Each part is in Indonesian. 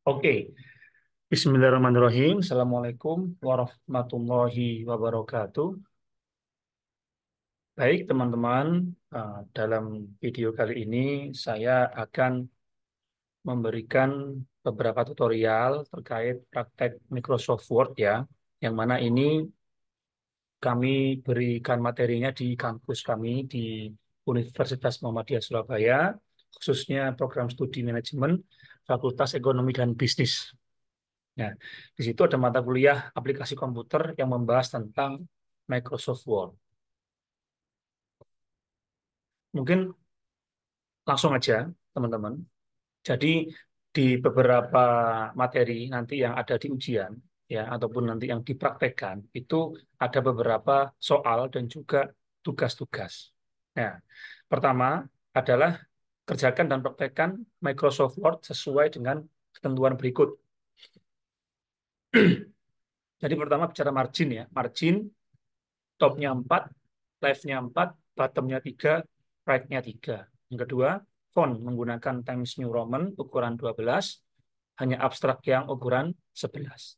Oke, Bismillahirrahmanirrahim. Assalamualaikum warahmatullahi wabarakatuh. Baik, teman-teman, dalam video kali ini saya akan memberikan beberapa tutorial terkait praktek Microsoft Word ya, yang mana ini kami berikan materinya di kampus kami di Universitas Muhammadiyah Surabaya, khususnya program studi manajemen Fakultas Ekonomi dan Bisnis. Nah, di situ ada mata kuliah aplikasi komputer yang membahas tentang Microsoft Word. Mungkin langsung aja, teman-teman. Jadi di beberapa materi nanti yang ada di ujian, ya, ataupun nanti yang dipraktekkan, itu ada beberapa soal dan juga tugas-tugas. Nah, pertama adalah kerjakan dan praktekkan Microsoft Word sesuai dengan ketentuan berikut. Jadi pertama bicara margin ya, margin topnya 4, left-nya 4, bottom-nya 3, right-nya 3. Yang kedua, font menggunakan Times New Roman ukuran 12, hanya abstrak yang ukuran 11.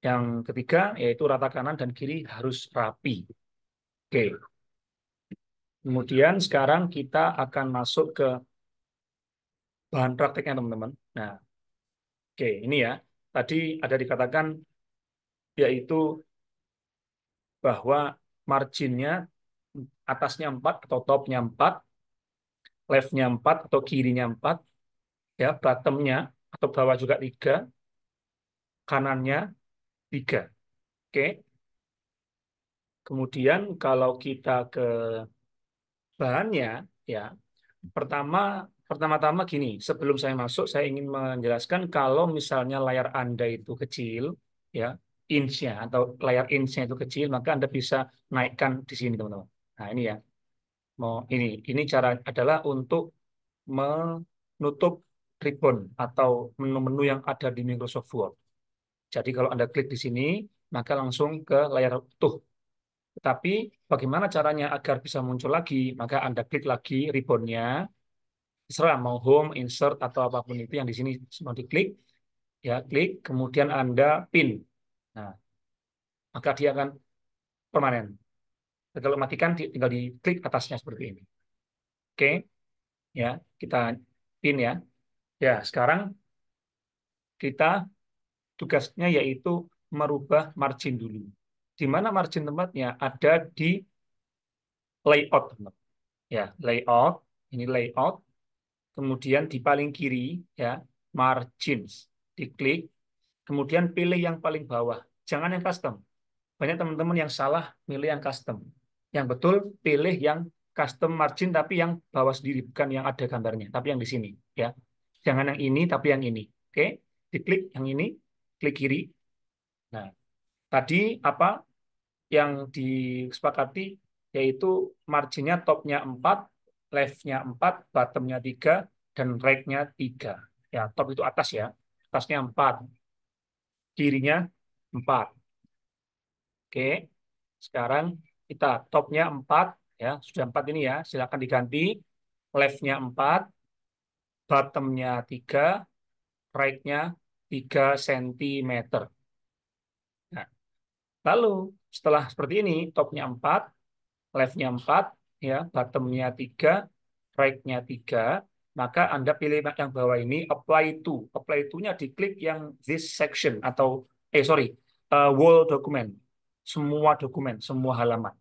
Yang ketiga, yaitu rata kanan dan kiri harus rapi. Oke, kemudian sekarang kita akan masuk ke bahan prakteknya, teman-teman. Nah, oke, ini ya. Tadi ada dikatakan, yaitu bahwa marginnya atasnya 4 atau topnya 4, left-nya 4 atau kirinya 4, ya, bottom-nya atau bawah juga 3, kanannya 3. Oke. Kemudian kalau kita ke bahannya, ya, pertama pertama-tama gini, sebelum saya masuk saya ingin menjelaskan kalau misalnya layar Anda itu kecil, ya, inch-nya atau layar inch-nya itu kecil, maka Anda bisa naikkan di sini, teman-teman. Nah, ini ya. Ini cara adalah untuk menutup ribbon atau menu-menu yang ada di Microsoft Word. Jadi kalau Anda klik di sini, maka langsung ke layar utuh. Tetapi bagaimana caranya agar bisa muncul lagi? Maka Anda klik lagi ribbonnya, terserah mau home, insert, atau apapun itu yang di sini semua diklik, ya klik, kemudian Anda pin. Nah, maka dia akan permanen. Dan kalau matikan, tinggal diklik atasnya seperti ini. Oke, ya kita pin ya. Ya, sekarang kita tugasnya yaitu merubah margin dulu. Di mana margin tempatnya? Ada di layout, teman. Ya, layout. Ini layout. Kemudian di paling kiri, ya, margins. Diklik. Kemudian pilih yang paling bawah. Jangan yang custom. Banyak teman-teman yang salah milih yang custom. Yang betul pilih yang custom margin tapi yang bawah sendiri, bukan yang ada gambarnya, tapi yang di sini. Ya, jangan yang ini tapi yang ini. Oke, diklik yang ini, klik kiri. Nah, tadi apa yang disepakati yaitu marginnya topnya 4, left-nya 4, bottom-nya 3, dan right-nya 3. Ya, top itu atas ya. Atasnya 4, kirinya 4. Oke, sekarang kita topnya 4, ya, sudah 4 ini ya, silakan diganti. Left-nya 4, bottom-nya 3, right-nya 3 cm. Nah, lalu setelah seperti ini, topnya 4, left-nya 4, ya, bottom-nya 3, right-nya 3, maka Anda pilih yang bawah ini, apply to. Apply to-nya diklik yang this section atau, sorry, whole document. Semua dokumen, semua halaman.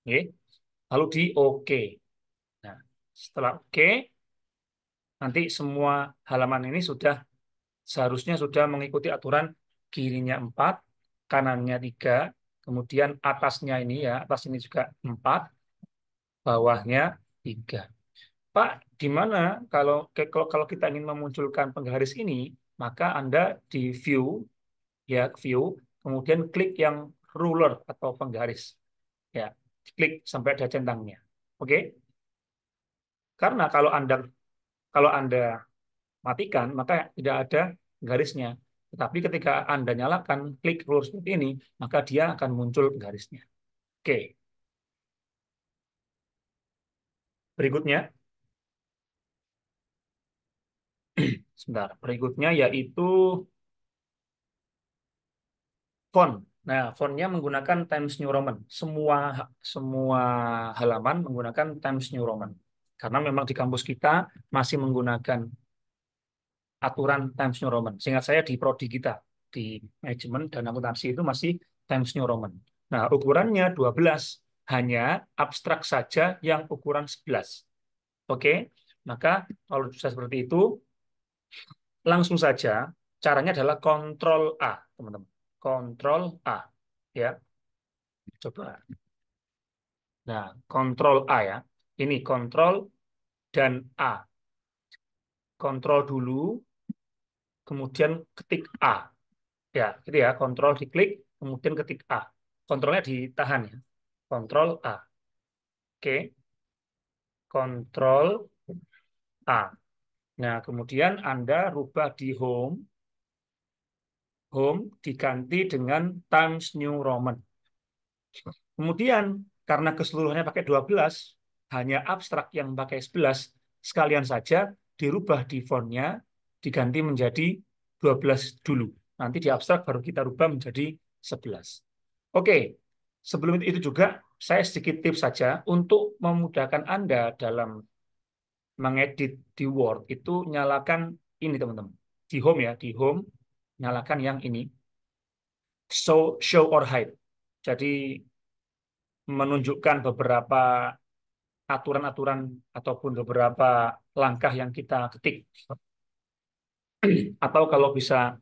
Oke. Lalu di OK. Nah, setelah OK, nanti semua halaman ini seharusnya sudah mengikuti aturan kirinya 4, kanannya 3, kemudian atasnya ini ya, atas ini juga 4, bawahnya 3. Pak, di mana kalau kita ingin memunculkan penggaris ini, maka Anda di view, ya view, kemudian klik yang ruler atau penggaris, ya, klik sampai ada centangnya. Oke? Karena kalau Anda matikan, maka tidak ada garisnya. Tetapi ketika Anda nyalakan klik ruler seperti ini, maka dia akan muncul garisnya. Oke, berikutnya, sebentar. Berikutnya yaitu font. Nah, fontnya menggunakan Times New Roman. Semua semua halaman menggunakan Times New Roman. Karena memang di kampus kita masih menggunakan aturan Times New Roman. Seingat saya di prodi kita, di manajemen dan akuntansi itu masih Times New Roman. Nah, ukurannya 12, hanya abstrak saja yang ukuran 11. Oke, maka kalau sudah seperti itu, langsung saja caranya adalah Kontrol A, teman-teman. Kontrol A, ya. Coba. Nah, Kontrol A ya. Ini kontrol dan A. Kontrol dulu, kemudian ketik A. Ya, gitu ya. Kontrol diklik, kemudian ketik A. Kontrolnya ditahan ya. Kontrol A. Oke, kontrol A. Nah, kemudian Anda rubah di home. Home diganti dengan Times New Roman. Kemudian, karena keseluruhannya pakai 12, hanya abstrak yang pakai 11, sekalian saja dirubah di fontnya, diganti menjadi 12 dulu. Nanti di abstrak baru kita rubah menjadi 11. Oke, sebelum itu juga saya sedikit tips saja untuk memudahkan Anda dalam mengedit di Word itu nyalakan ini teman-teman. Di Home ya, di Home nyalakan yang ini. Show or hide. Jadi menunjukkan beberapa aturan-aturan ataupun beberapa langkah yang kita ketik. Atau kalau bisa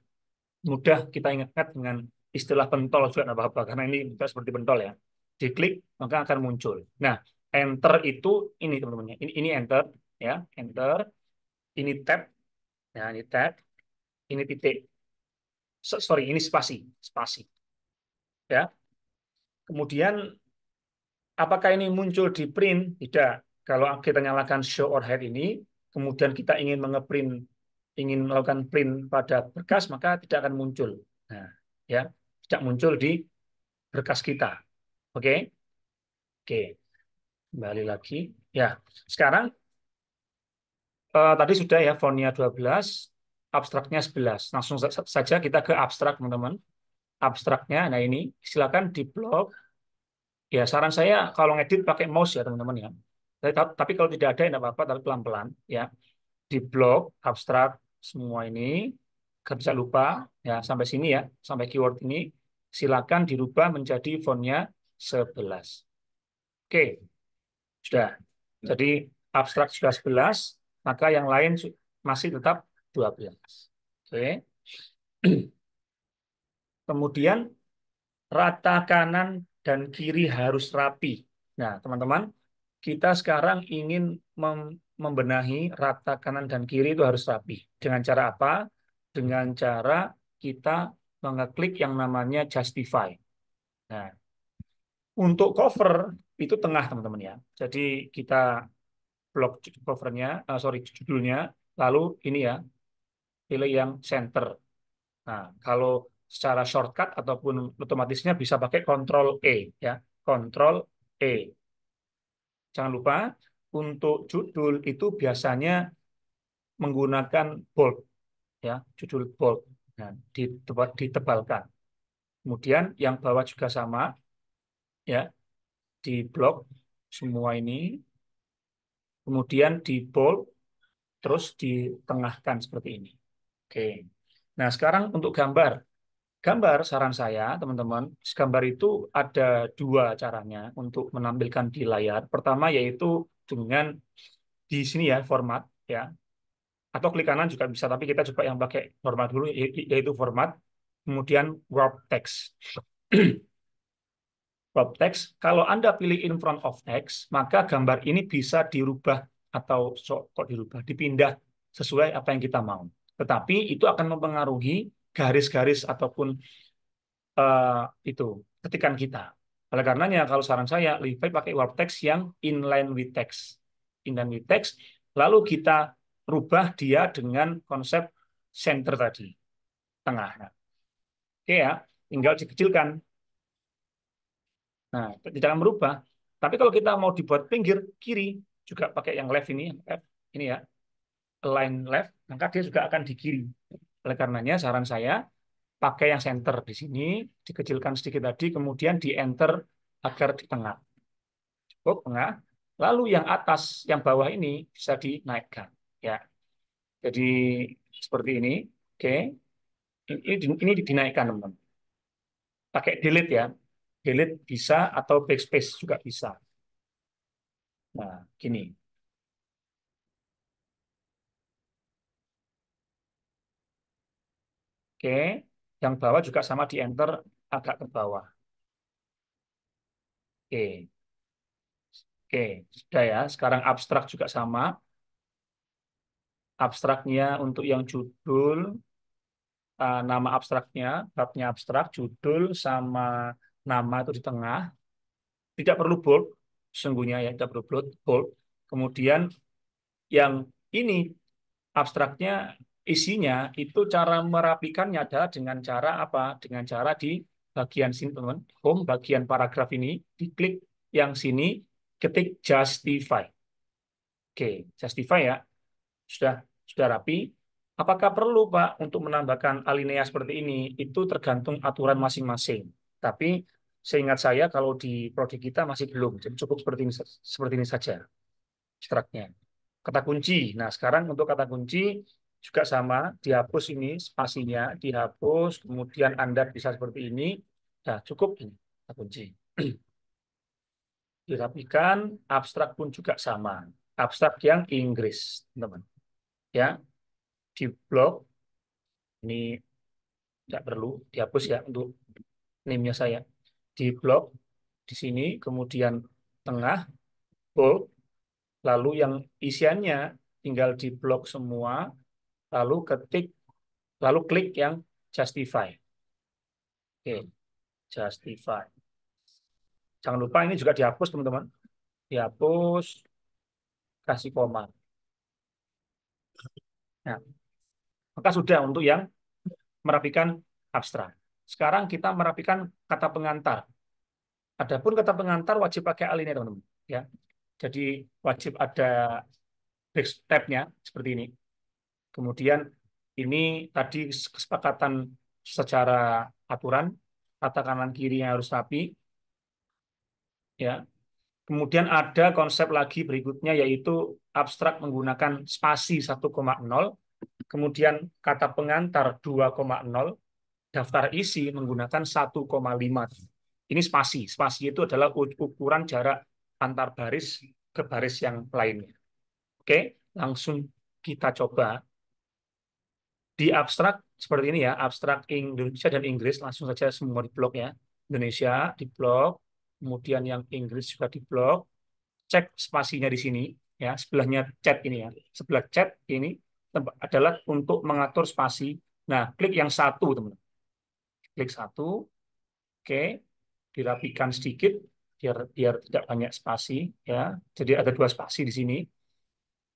mudah kita ingat dengan istilah pentol juga nggak apa-apa, karena ini juga seperti pentol ya. Diklik, maka akan muncul. Nah, enter itu ini teman-teman. Ini enter, ya, enter. Ini tab, nah ini tab, ini titik. Sorry, ini spasi, spasi. Ya. Kemudian apakah ini muncul di print? Tidak. Kalau kita nyalakan show or hide ini, kemudian kita ingin mengeprint, ingin melakukan print pada berkas, maka tidak akan muncul. Nah, ya, tidak muncul di berkas kita. Oke, oke. Kembali lagi. Ya, sekarang tadi sudah ya fontnya 12, abstraknya 11. Langsung saja kita ke abstrak, teman-teman. Abstraknya, nah ini silakan di blok. Ya, saran saya kalau ngedit pakai mouse ya teman-teman ya. Tapi kalau tidak ada, ya nggak apa-apa, tapi pelan-pelan ya. Di blok, abstrak, semua ini, nggak bisa lupa ya sampai sini ya, sampai keyword ini, silakan dirubah menjadi fontnya 11. Oke, sudah. Jadi abstrak sudah 11, maka yang lain masih tetap 12. Oke. Kemudian rata kanan dan kiri harus rapi. Nah, teman-teman, kita sekarang ingin membenahi rata kanan dan kiri itu harus rapi. Dengan cara apa? Dengan cara kita mengeklik yang namanya justify. Nah, untuk cover itu tengah, teman-teman ya. Jadi kita blok covernya, sorry, judulnya, lalu ini ya, pilih yang center. Nah, kalau secara shortcut ataupun otomatisnya bisa pakai Ctrl E ya. Ctrl E. Jangan lupa untuk judul itu biasanya menggunakan bold ya, judul bold. Nah, ditebalkan. Kemudian yang bawah juga sama ya, di blok semua ini, kemudian di bold terus ditengahkan seperti ini. Oke. Nah, sekarang untuk gambar. Gambar, saran saya, teman-teman, gambar itu ada dua caranya untuk menampilkan di layar. Pertama yaitu dengan di sini ya, format, ya. Atau klik kanan juga bisa, tapi kita coba yang pakai format dulu, yaitu format, kemudian warp text. Warp text, kalau Anda pilih in front of text, maka gambar ini bisa dirubah atau kok dirubah, dipindah sesuai apa yang kita mau. Tetapi itu akan mempengaruhi garis-garis ataupun eh, itu ketikan kita. Oleh karenanya, kalau saran saya lebih baik pakai warp text yang inline with text. Inline with text, lalu kita rubah dia dengan konsep center tadi, tengah. Nah, oke ya, tinggal dikecilkan. Nah, tidak akan merubah. Tapi kalau kita mau dibuat pinggir kiri, juga pakai yang left ini, left, ini ya, align left, maka dia juga akan di kiri. Oleh karenanya, saran saya pakai yang center di sini, dikecilkan sedikit tadi, kemudian di enter agar di tengah. Cukup tengah. Lalu yang atas, yang bawah ini bisa dinaikkan. Ya, jadi seperti ini. Oke, ini dinaikkan teman-teman. Pakai delete ya. Delete bisa atau backspace juga bisa. Nah, gini. Oke, yang bawah juga sama di enter agak ke bawah. Oke, oke, sudah ya. Sekarang abstrak juga sama. Abstraknya untuk yang judul, nama abstraknya, babnya abstrak, judul sama nama itu di tengah. Tidak perlu bold, sesungguhnya ya, tidak perlu bold. Bold. Kemudian yang ini abstraknya isinya itu cara merapikannya adalah dengan cara apa? Dengan cara di bagian sini teman, home bagian paragraf ini diklik yang sini, ketik justify. Oke, justify ya. Sudah sudah rapi. Apakah perlu Pak untuk menambahkan alinea seperti ini? Itu tergantung aturan masing-masing. Tapi seingat saya kalau di prodi kita masih belum. Jadi cukup seperti ini saja ekstraknya. Kata kunci. Nah, sekarang untuk kata kunci juga sama, dihapus ini spasinya, dihapus, kemudian Anda bisa seperti ini. Nah, cukup ini kata kunci. Dirapikan, abstrak pun juga sama. Abstrak yang Inggris, teman-teman. Ya, di blok ini tidak perlu dihapus ya untuk name-nya saya. Di blok di sini, kemudian tengah, bold, lalu yang isiannya tinggal di blok semua, lalu ketik, lalu klik yang justify. Oke, justify. Jangan lupa ini juga dihapus teman-teman. Dihapus, kasih koma. Nah, maka sudah untuk yang merapikan abstrak. Sekarang kita merapikan kata pengantar. Adapun kata pengantar wajib pakai alinea teman-teman. Ya, jadi wajib ada tab-nya seperti ini. Kemudian ini tadi kesepakatan secara aturan, kata kanan kirinya harus rapi. Ya, kemudian ada konsep lagi berikutnya yaitu abstrak menggunakan spasi 1,0, kemudian kata pengantar 2,0, daftar isi menggunakan 1,5. Ini spasi. Spasi itu adalah ukuran jarak antar baris ke baris yang lainnya. Oke, langsung kita coba di abstrak seperti ini ya, abstrak Indonesia dan Inggris langsung saja semua di blok ya. Indonesia di blok, kemudian yang Inggris juga di blok. Cek spasinya di sini ya, sebelahnya chat ini ya. Sebelah chat ini adalah untuk mengatur spasi. Nah, klik yang satu, teman. Klik satu, oke, dirapikan sedikit biar biar tidak banyak spasi ya. Jadi ada dua spasi di sini.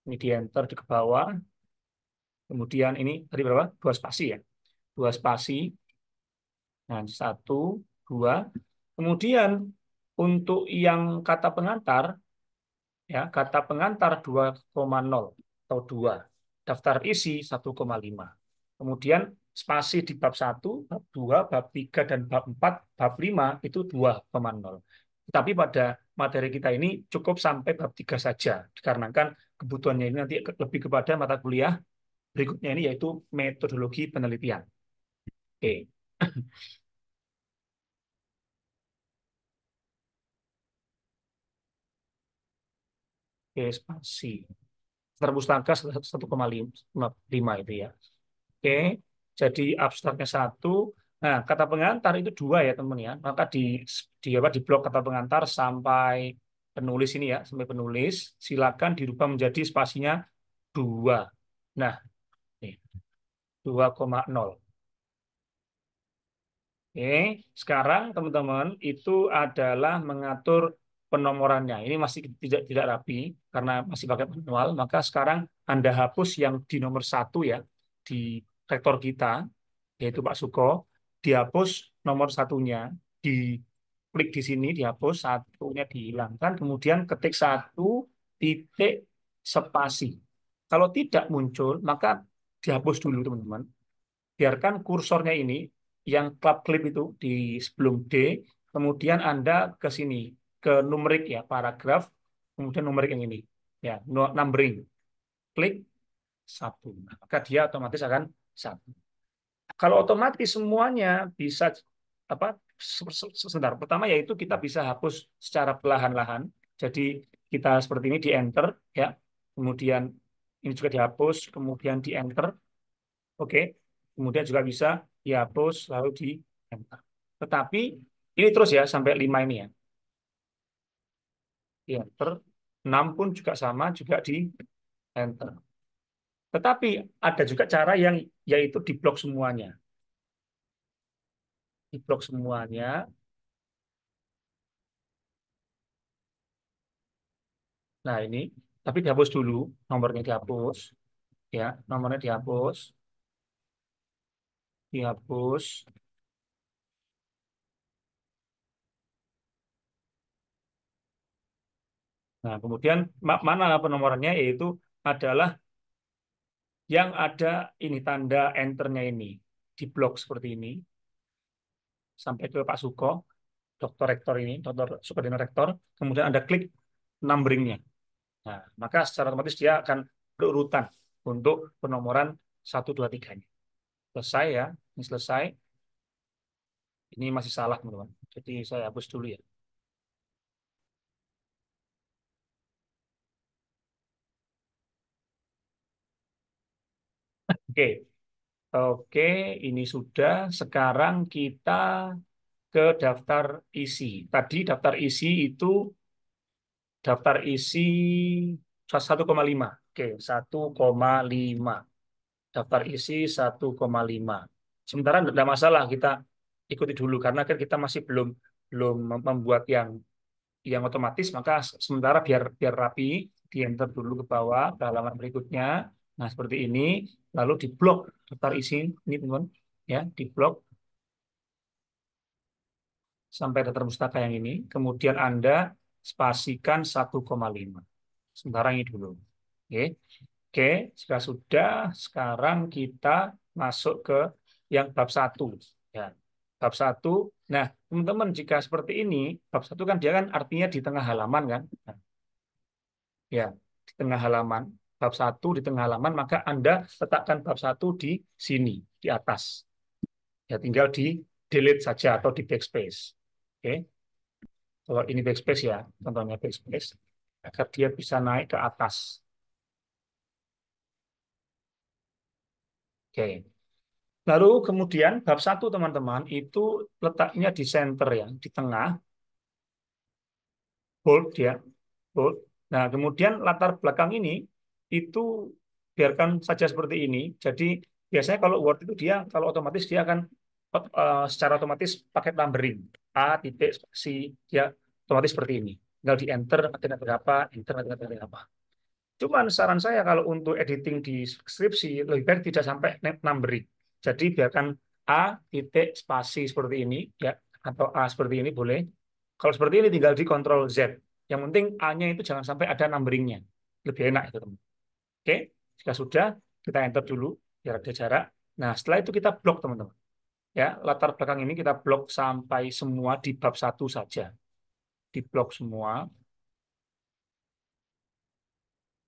Ini di enter di ke bawah. Kemudian ini tadi berapa? Dua spasi ya. Dua spasi. Nah, satu, dua. Kemudian untuk yang kata pengantar ya, kata pengantar 2,0 atau 2. Daftar isi 1,5. Kemudian spasi di bab 1, bab 2, bab 3 dan bab 4, bab 5 itu 2,0. Tapi pada materi kita ini cukup sampai bab 3 saja dikarenakan kebutuhannya ini nanti lebih kepada mata kuliah berikutnya ini yaitu metodologi penelitian. Oke. Oke, spasi. Terpustaka 1,5 itu ya. Oke, jadi abstraknya satu. Nah, kata pengantar itu dua ya teman ya. Maka di blok kata pengantar sampai penulis ini ya, sampai penulis, silakan dirubah menjadi spasinya dua. Nah, nih 2,0. Oke, sekarang teman-teman itu adalah mengatur penomorannya. Ini masih tidak tidak rapi karena masih pakai manual. Maka sekarang Anda hapus yang di nomor satu ya di rektor kita, yaitu Pak Suko. Dihapus nomor satunya, di klik di sini, dihapus satunya dihilangkan, kemudian ketik satu titik spasi. Kalau tidak muncul, maka dihapus dulu teman-teman. Biarkan kursornya ini yang tab klip itu di sebelum D, kemudian Anda ke sini, ke numerik ya, paragraf, kemudian numerik yang ini, ya, numbering, klik satu. Nah, maka dia otomatis akan satu. Kalau otomatis semuanya bisa apa? Sebentar. Pertama yaitu kita bisa hapus secara perlahan-lahan. Jadi kita seperti ini di enter ya. Kemudian ini juga dihapus, kemudian di enter. Oke. Kemudian juga bisa dihapus lalu di enter. Tetapi ini terus ya sampai 5 ini ya. Di enter. 6 pun juga sama juga di enter. Tetapi ada juga cara yang yaitu di blok semuanya. Di blok semuanya. Nah, ini tapi dihapus dulu, nomornya dihapus, ya, nomornya dihapus, dihapus. Nah, kemudian mana penomorannya yaitu adalah yang ada ini tanda enternya ini di blok seperti ini sampai ke Pak Suko, Dokter Rektor ini, Dokter Superintendent Rektor, kemudian Anda klik numberingnya. Nah, maka secara otomatis dia akan berurutan untuk penomoran satu 2 3-nya. Selesai ya, ini selesai. Ini masih salah, teman-teman. Jadi saya hapus dulu ya. Oke, oke, ini sudah. Sekarang kita ke daftar isi. Tadi daftar isi itu daftar isi 1,5. Oke, 1,5. Daftar isi 1,5. Sementara tidak masalah kita ikuti dulu karena kan kita masih belum belum membuat yang otomatis, maka sementara biar biar rapi di enter dulu ke bawah ke halaman berikutnya. Nah, seperti ini lalu di blok daftar isi ini teman-teman ya, di blok sampai daftar pustaka yang ini, kemudian Anda spasikan 1,5. Sementara ini dulu. Oke. Oke, jika sudah, sekarang kita masuk ke yang bab satu. Ya, bab satu. Nah, teman-teman, jika seperti ini, bab satu kan dia kan artinya di tengah halaman kan? Nah, ya, di tengah halaman. Bab satu di tengah halaman, maka Anda letakkan bab satu di sini, di atas. Ya, tinggal di delete saja atau di backspace. Oke, kalau ini backspace ya, contohnya backspace, agar dia bisa naik ke atas. Oke. Lalu kemudian bab satu teman-teman itu letaknya di center ya, di tengah, bold ya, bold. Nah, kemudian latar belakang ini itu biarkan saja seperti ini. Jadi biasanya kalau Word itu dia kalau otomatis dia akan secara otomatis pakai numbering A titik spasi ya otomatis seperti ini. Tinggal di enter nanti berapa, enter nanti berapa. Cuman saran saya kalau untuk editing di skripsi lebih baik tidak sampai numbering. Jadi biarkan A titik spasi seperti ini ya atau A seperti ini boleh. Kalau seperti ini tinggal di Ctrl Z. Yang penting A-nya itu jangan sampai ada numberingnya. Lebih enak itu teman. Oke, jika sudah kita enter dulu biar ada jarak. Nah setelah itu kita blok teman-teman. Ya latar belakang ini kita blok sampai semua di bab satu saja. Di blok semua.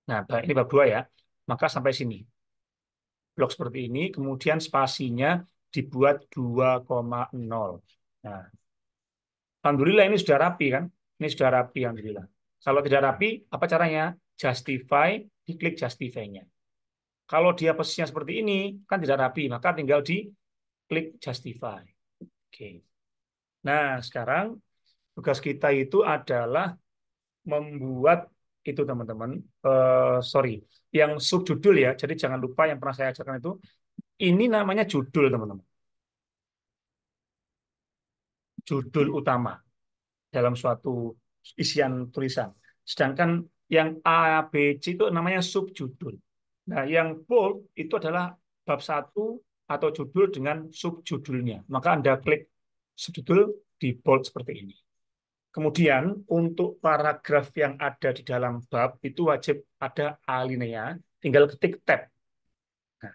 Nah ini bab 2 ya. Maka sampai sini. Blok seperti ini, kemudian spasinya dibuat 2,0. Nah, alhamdulillah ini sudah rapi kan? Ini sudah rapi, alhamdulillah. Kalau tidak rapi, apa caranya? Justify, diklik justify-nya. Kalau dia posisinya seperti ini, kan tidak rapi, maka tinggal diklik justify. Oke. Nah, sekarang tugas kita itu adalah membuat itu teman-teman. Sorry, yang subjudul ya. Jadi jangan lupa yang pernah saya ajarkan itu. Ini namanya judul teman-teman. Judul utama dalam suatu isian tulisan. Sedangkan yang A, B, C itu namanya subjudul. Nah, yang bold itu adalah bab satu atau judul dengan subjudulnya. Maka Anda klik subjudul di bold seperti ini. Kemudian untuk paragraf yang ada di dalam bab itu wajib ada alinea, tinggal ketik tab. Nah,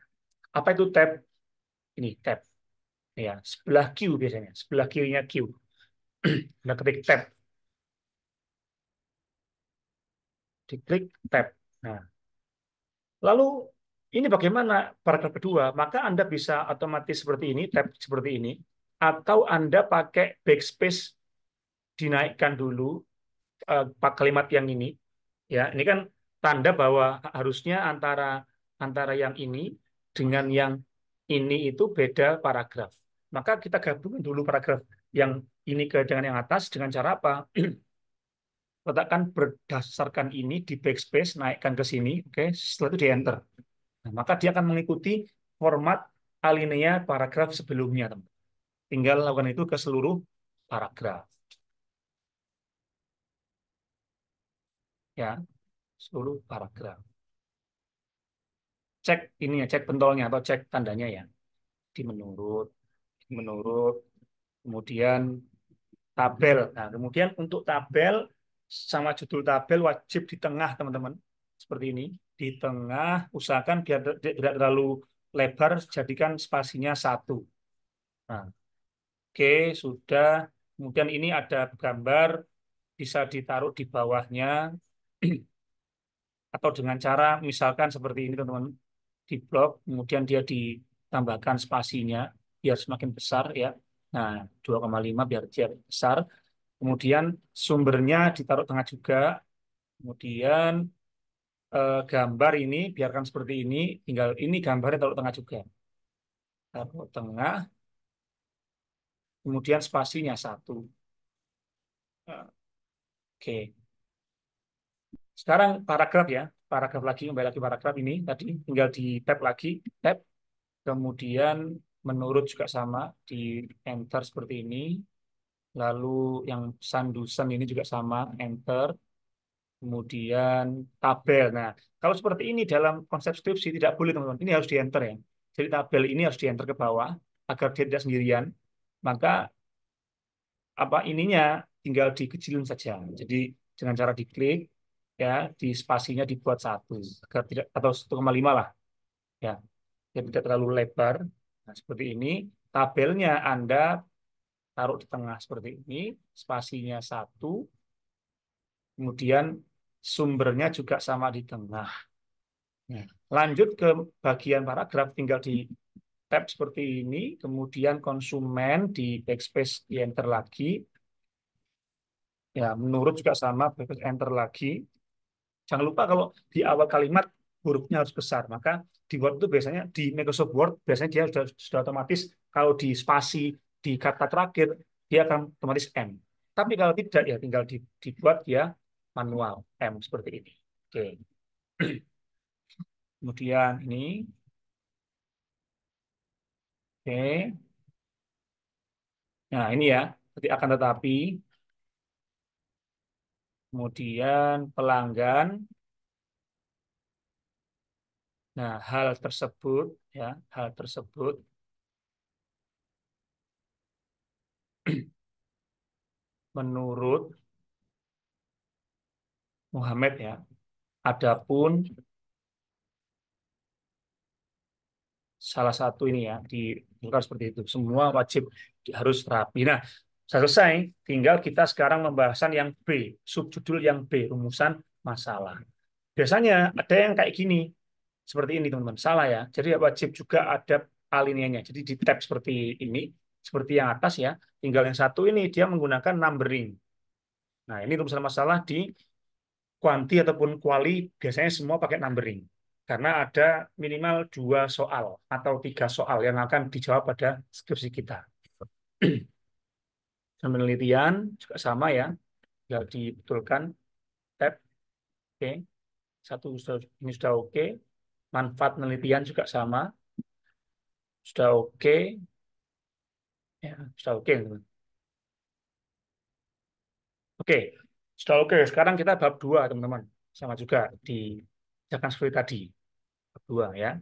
apa itu tab? Ini tab. Ya, sebelah Q biasanya, sebelah kirinya Q. Anda ketik tab, diklik tab. Nah, lalu ini bagaimana paragraf kedua? Maka Anda bisa otomatis seperti ini, tab seperti ini, atau Anda pakai backspace dinaikkan dulu kalimat yang ini. Ya, ini kan tanda bahwa harusnya antara antara yang ini dengan yang ini itu beda paragraf. Maka kita gabungkan dulu paragraf yang ini ke dengan yang atas dengan cara apa? Letakkan berdasarkan ini di backspace, naikkan ke sini, oke, setelah itu di enter. Nah, maka dia akan mengikuti format alinea paragraf sebelumnya, teman. Tinggal lakukan itu ke seluruh paragraf, ya, seluruh paragraf. Cek ini ya, cek pentolnya atau cek tandanya ya, di menurut, menurut, kemudian tabel. Nah, kemudian untuk tabel sama judul tabel wajib di tengah, teman-teman. Seperti ini, di tengah, usahakan biar tidak terlalu lebar, jadikan spasinya satu. Nah, oke, sudah. Kemudian ini ada gambar, bisa ditaruh di bawahnya, atau dengan cara misalkan seperti ini, teman-teman, di blok, kemudian dia ditambahkan spasinya, biar semakin besar ya. Nah, 2,5 biar dia besar. Kemudian sumbernya ditaruh tengah juga. Kemudian gambar ini biarkan seperti ini. Tinggal ini gambarnya taruh tengah juga. Taruh tengah. Kemudian spasinya satu. Oke. Sekarang paragraf ya. Paragraf lagi, kembali lagi paragraf ini. Tadi tinggal di tab lagi. Tab. Kemudian menurut juga sama. Di enter seperti ini. Lalu yang sandusan ini juga sama. Enter. Kemudian tabel. Nah, kalau seperti ini dalam konsep skripsi tidak boleh, teman-teman. Ini harus di-enter ya. Jadi tabel ini harus di-enter ke bawah agar dia tidak sendirian. Maka apa ininya tinggal dikecilin saja. Jadi dengan cara diklik ya, di spasinya dibuat satu agar tidak, atau 1,5 lah ya. Jadi tidak terlalu lebar. Nah, seperti ini. Tabelnya Anda taruh di tengah seperti ini, spasinya satu, kemudian sumbernya juga sama di tengah. Nah, lanjut ke bagian paragraf, tinggal di tab seperti ini, kemudian konsumen di backspace di enter lagi, ya menurut juga sama, backspace enter lagi. Jangan lupa kalau di awal kalimat hurufnya harus besar, maka di Word itu biasanya di Microsoft Word biasanya dia sudah otomatis kalau di spasi di kata terakhir dia akan otomatis M. Tapi kalau tidak ya tinggal dibuat ya manual M seperti ini. Oke. Kemudian ini, oke. Nah, ini ya, akan tetapi, kemudian pelanggan. Nah, hal tersebut menurut Muhammad ya. Adapun salah satu ini ya, bukan seperti itu. Semua wajib harus rapi. Nah, selesai. Tinggal kita sekarang pembahasan yang B, subjudul yang B, rumusan masalah. Biasanya ada yang kayak gini, seperti ini teman-teman. Salah ya. Jadi wajib juga ada alinenya. Jadi di tab seperti ini, seperti yang atas ya. Tinggal yang satu ini dia menggunakan numbering. Nah, ini rumusan masalah di kuanti ataupun kuali biasanya semua pakai numbering. Karena ada minimal 2 soal atau 3 soal yang akan dijawab pada skripsi kita. Penelitian juga sama ya, tinggal dibetulkan tab. Oke, ini sudah oke. Manfaat penelitian juga sama, sudah oke. Ya, sudah oke. Oke, sudah oke. Sekarang kita bab 2 teman-teman. Sama juga di jangan seperti tadi. Bab 2 ya.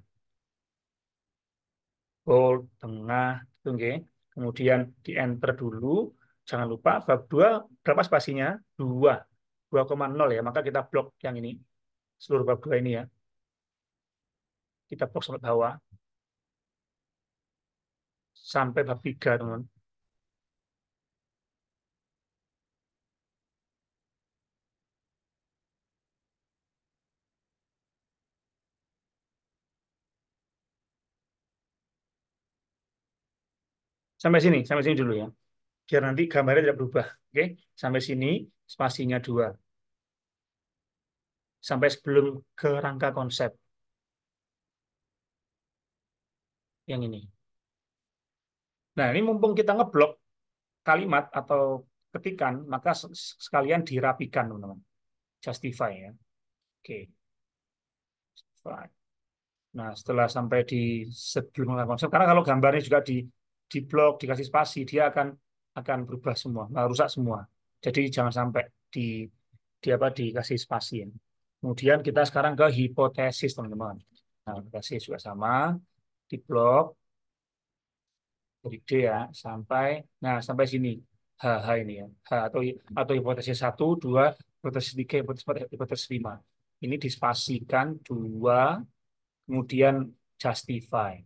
Bold, tengah, gitu, oke. Kemudian di enter dulu. Jangan lupa bab 2 berapa spasinya? 2. 2,0 ya. Maka kita blok yang ini. Seluruh bab 2 ini ya. Kita blok sampai bawah. sampai bab 3, teman. Sampai sini dulu ya. Biar nanti gambarnya tidak berubah. Oke, sampai sini spasinya 2. Sampai sebelum ke rangka konsep yang ini. Nah, ini mumpung kita ngeblok kalimat atau ketikan, maka sekalian dirapikan, teman-teman. Justify ya. Oke. Justify. Nah, setelah sampai di sebelum rangka konsep, karena kalau gambarnya juga di blok, dikasih spasi, dia akan berubah semua, rusak semua. Jadi jangan sampai di di apa dikasih spasi ya. Kemudian kita sekarang ke hipotesis, teman-teman. Nah, hipotesis juga sama, di blok dari D ya sampai sampai sini H ini ya. H atau hipotesis 1, 2, hipotesis 3, hipotesis 4, hipotesis 5. Ini dispasikan 2, kemudian justify.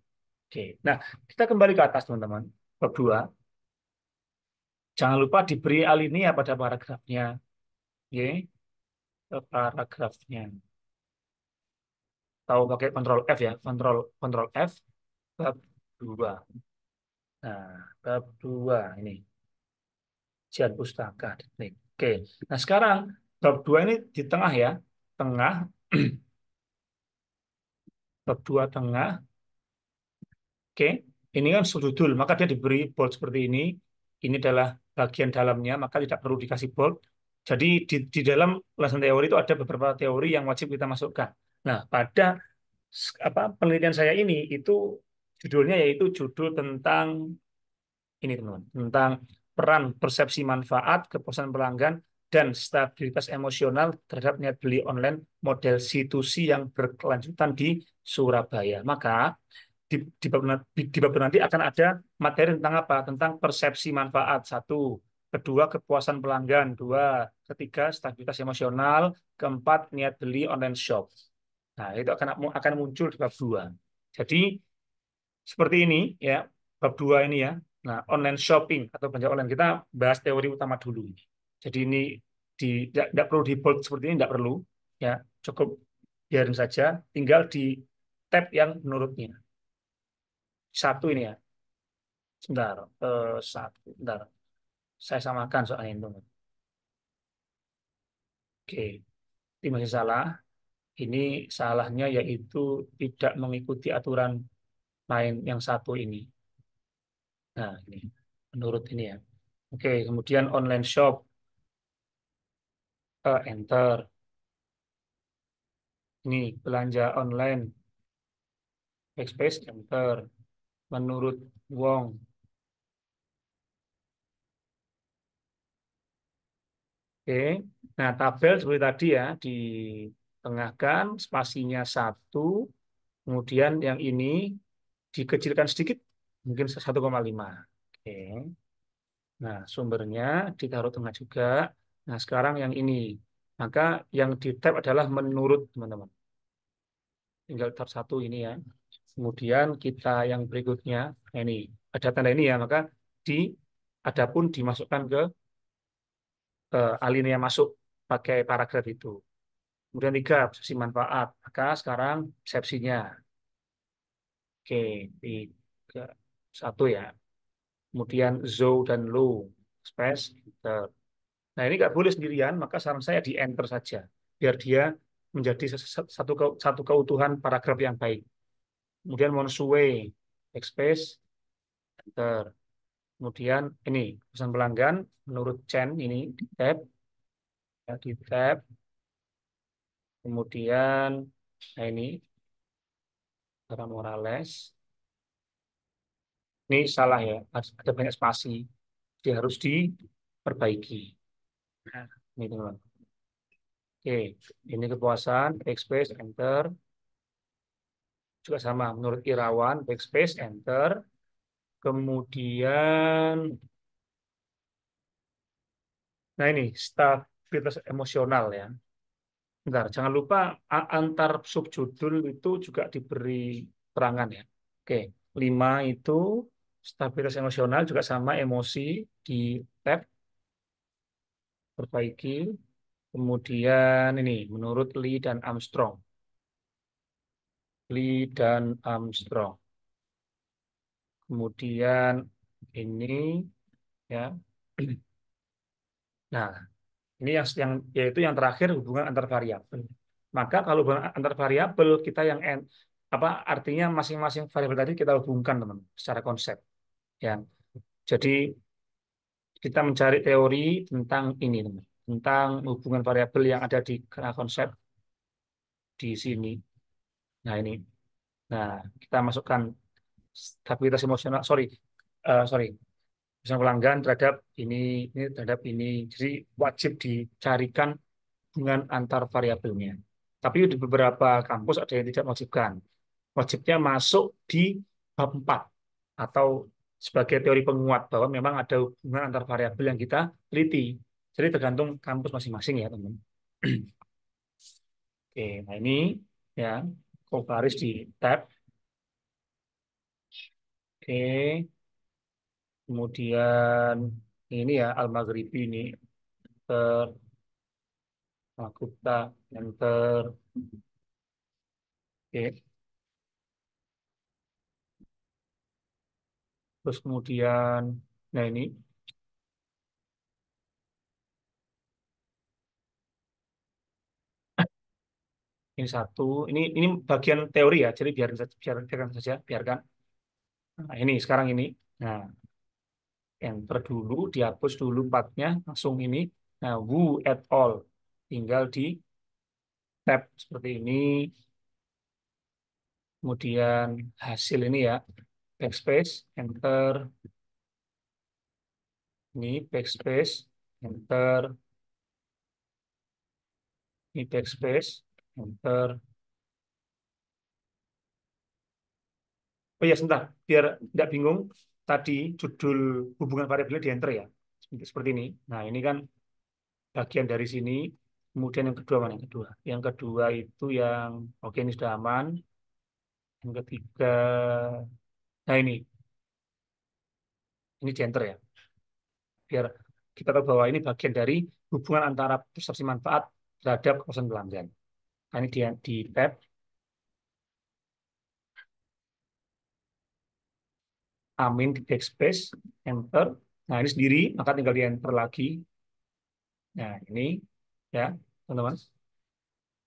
Oke. Nah, kita kembali ke atas, teman-teman. Bab 2. Jangan lupa diberi alinea pada paragrafnya. Oke, ke paragrafnya. Tahu pakai Ctrl F ya, Ctrl F bab 2. Nah, bab 2 ini Jian Pustaka. Nih. Oke. Nah, sekarang bab 2 ini di tengah ya. Tengah, bab 2 tengah. Oke. Ini kan subjudul, maka dia diberi bold seperti ini. Ini adalah bagian dalamnya, maka tidak perlu dikasih bold. Jadi di dalam lesson teori itu ada beberapa teori yang wajib kita masukkan. Nah, pada penelitian saya ini itu judulnya yaitu judul tentang ini, teman-teman, tentang peran persepsi manfaat, kepuasan pelanggan, dan stabilitas emosional terhadap niat beli online model C2C yang berkelanjutan di Surabaya. Maka di bab nanti akan ada materi tentang apa? Tentang persepsi manfaat, 1. Kedua, kepuasan pelanggan. 2. Ketiga, stabilitas emosional. Keempat, niat beli online shop. Nah, itu akan muncul di bab 2. Jadi, seperti ini ya, bab 2 ini ya. Nah, online shopping atau belanja online, kita bahas teori utama dulu. Jadi ini tidak perlu di bold seperti ini, tidak perlu ya, cukup biarin saja, tinggal di tab yang menurutnya. 1 ini ya. Sebentar, 1, sebentar. Saya samakan soalnya itu. Oke, ini masih salah. Ini salahnya yaitu tidak mengikuti aturan main yang 1 ini. Nah, ini menurut ini ya. Oke, kemudian online shop, enter. Ini belanja online, backspace, enter. Menurut Wong. Oke, nah tabel seperti tadi ya, ditengahkan, spasinya 1, kemudian yang ini dikecilkan sedikit, mungkin 1,5. Oke. Nah, sumbernya ditaruh tengah juga. Nah, sekarang yang ini. Maka yang di tab adalah menurut, teman-teman. Tinggal tab 1 ini ya. Kemudian kita yang berikutnya, nah ini ada tanda ini ya, maka di adapun dimasukkan ke alinea masuk pakai paragraf itu. Kemudian 3, persepsi manfaat. Maka sekarang persepsinya. Oke, 3, 1 ya. Kemudian Zhou dan Lu, space, enter. Nah, ini nggak boleh sendirian, maka saran saya di enter saja, biar dia menjadi satu keutuhan paragraf yang baik. Kemudian Monsue, backspace, enter. Kemudian ini pesan pelanggan menurut Chen ini di tab, ya, di tab. Kemudian nah ini para Morales. Ini salah ya, ada banyak spasi, dia harus diperbaiki. Nah, ini teman. Oke, ini kepuasan, backspace, enter. Juga sama, menurut Irawan, backspace, enter. Kemudian, nah ini, stabilitas emosional ya. Bentar, jangan lupa antar subjudul itu juga diberi keterangan ya. Oke, 5 itu Stabilitas emosional juga sama, emosi di tab, perbaiki. Kemudian ini menurut Lee dan Armstrong. Lee dan Armstrong. Kemudian ini ya. Nah, ini yang yaitu yang terakhir hubungan antar variabel. Maka kalau hubungan antar variabel kita apa artinya masing-masing variabel tadi kita hubungkan teman secara konsep ya. Jadi kita mencari teori tentang ini teman, tentang hubungan variabel yang ada di konsep di sini. Nah, ini. Nah, kita masukkan stabilitas emosional, sorry, misalnya pelanggan terhadap ini terhadap ini. Jadi wajib dicarikan hubungan antar variabelnya. Tapi di beberapa kampus ada yang tidak mewajibkan. Wajibnya masuk di bab 4 atau sebagai teori penguat bahwa memang ada hubungan antar variabel yang kita teliti. Jadi tergantung kampus masing-masing ya, teman. Oke, nah ini ya, Kovaris di tab. Oke, kemudian ini ya Al-Maghribi ini ter Makuta enter. Oke, terus kemudian nah ini satu, ini bagian teori ya, jadi biarkan saja, biarkan. Nah, ini sekarang ini. Nah, enter dulu, dihapus dulu empatnya, langsung ini. Nah, Wu et al. Tinggal di tab seperti ini. Kemudian hasil ini ya, backspace, enter. Ini backspace, enter. Ini backspace, enter. Oh ya, sebentar, biar tidak bingung. Tadi judul hubungan variabelnya di enter ya, seperti ini. Nah, ini kan bagian dari sini. Kemudian yang kedua mana? Yang kedua. Yang kedua itu yang oke ini sudah aman. Yang ketiga, nah ini di enter ya. Biar kita tahu bahwa ini bagian dari hubungan antara persepsi manfaat terhadap kepuasan pelanggan. Nah, ini di tab, amin di backspace, enter. Nah, ini sendiri, maka tinggal di enter lagi. Nah, ini ya, teman-teman.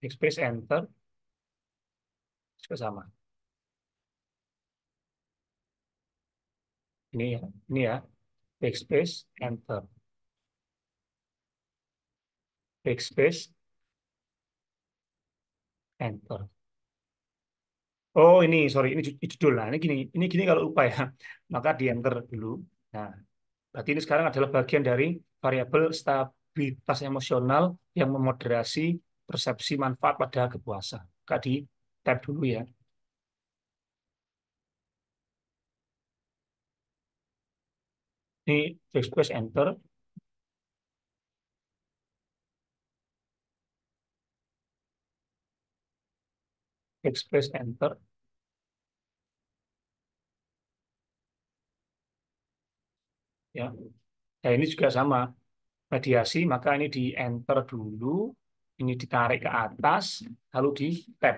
Backspace, enter, juga sama. Ini ya, backspace, enter, backspace, enter. Oh ini, sorry, ini judul. Nah, ini gini kalau lupa ya, maka di enter dulu. Nah, berarti ini sekarang adalah bagian dari variabel stabilitas emosional yang memoderasi persepsi manfaat pada kepuasan. Maka di tab dulu ya. Ini backspace, enter, backspace, enter, ya. Nah, ini juga sama, mediasi, maka ini di enter dulu, ini ditarik ke atas, lalu di tab.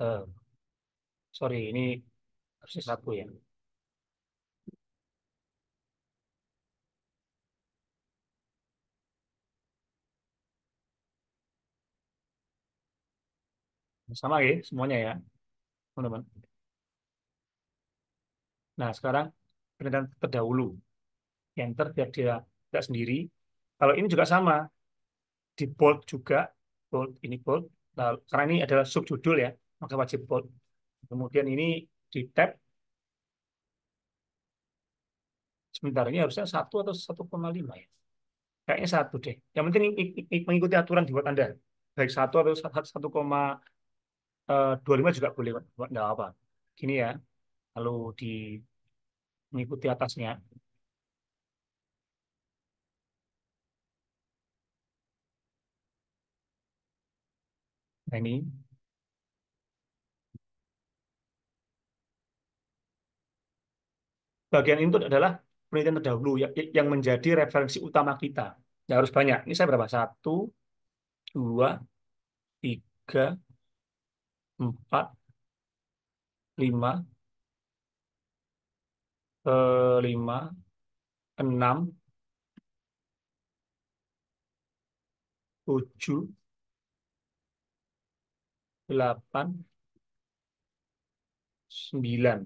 Eh, sorry, ini harusnya satu ya. Sama ya, semuanya ya, teman-teman. Nah, sekarang penelitian terdahulu, enter biar dia tidak sendiri. Kalau ini juga sama, di bold juga, bold ini bold. Nah, karena ini adalah subjudul ya, maka wajib bold. Kemudian ini di tab, sebentar ini harusnya satu atau 1,5 ya. Kayaknya satu deh. Yang penting mengikuti aturan dibuat Anda. Baik satu atau 1,25 juga boleh, nggak apa. Gini ya, lalu di mengikuti atasnya. Nah, ini bagian itu adalah penelitian terdahulu yang menjadi referensi utama kita. Ya harus banyak. Ini saya berapa? Satu, dua, tiga, empat, lima, lima, enam, tujuh, delapan, 9.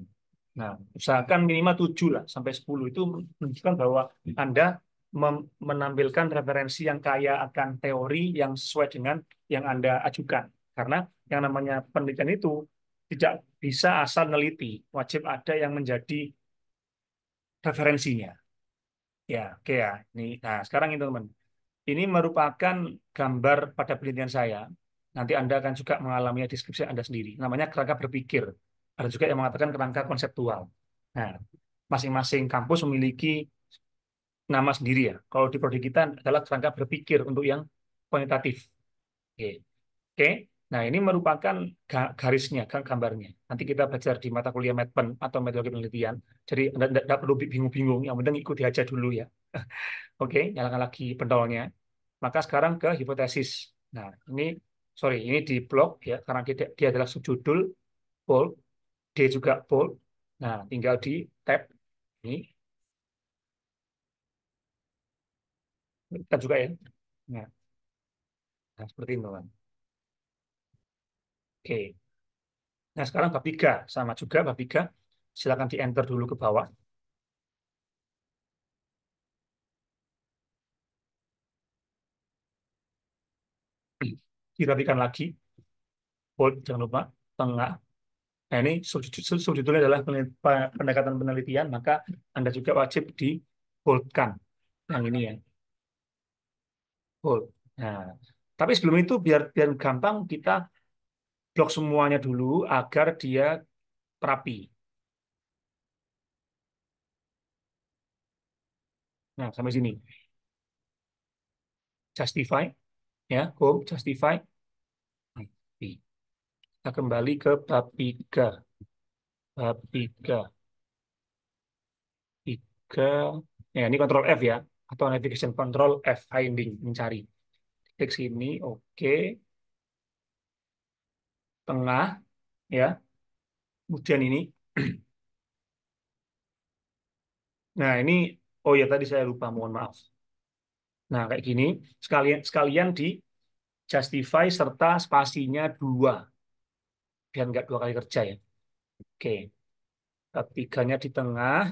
Nah, usahakan minimal 7 lah, sampai 10. Itu menunjukkan bahwa Anda menampilkan referensi yang kaya akan teori yang sesuai dengan yang Anda ajukan. Karena yang namanya penelitian itu tidak bisa asal neliti, wajib ada yang menjadi referensinya. Ya, oke ya. Nah, sekarang itu teman. Ini merupakan gambar pada penelitian saya. Nanti Anda akan juga mengalami deskripsi Anda sendiri. Namanya kerangka berpikir. Ada juga yang mengatakan kerangka konseptual. Nah, masing-masing kampus memiliki nama sendiri ya. Kalau di prodi kita adalah kerangka berpikir untuk yang kuantitatif. Oke. Oke. Nah, ini merupakan garisnya, gambarnya. Nanti kita belajar di mata kuliah Medpen atau metodologi penelitian. Jadi Anda tidak perlu bingung-bingung. Yang penting ikuti aja dulu ya. Oke, nyalakan lagi pentolnya. Maka sekarang ke hipotesis. Nah, ini di blok ya, karena dia adalah subjudul bold, D juga bold. Nah, tinggal di tab ini, tab juga ya. Nah, seperti itu kan. Oke. Nah, sekarang bab 3 sama juga bab 3. Silakan di enter dulu ke bawah. Dirapikan lagi, bold jangan lupa, tengah. Nah, ini subjudulnya adalah pendekatan penelitian, maka Anda juga wajib di boldkan. Yang ini ya. Betul. Nah, tapi sebelum itu biar biar gampang kita blok semuanya dulu agar dia rapi. Nah, sampai sini. Justify, ya, home, justify. Kita kembali ke bab 3. Bab 3. 3. Ya, ini control F ya. Atau navigation control F, finding, mencari. Klik sini, oke. Tengah, ya. Kemudian ini. Nah, ini, oh ya tadi saya lupa, mohon maaf. Nah, kayak gini, sekalian sekalian di justify serta spasinya 2 biar nggak 2 kali kerja ya. Oke, tab 3-nya di tengah.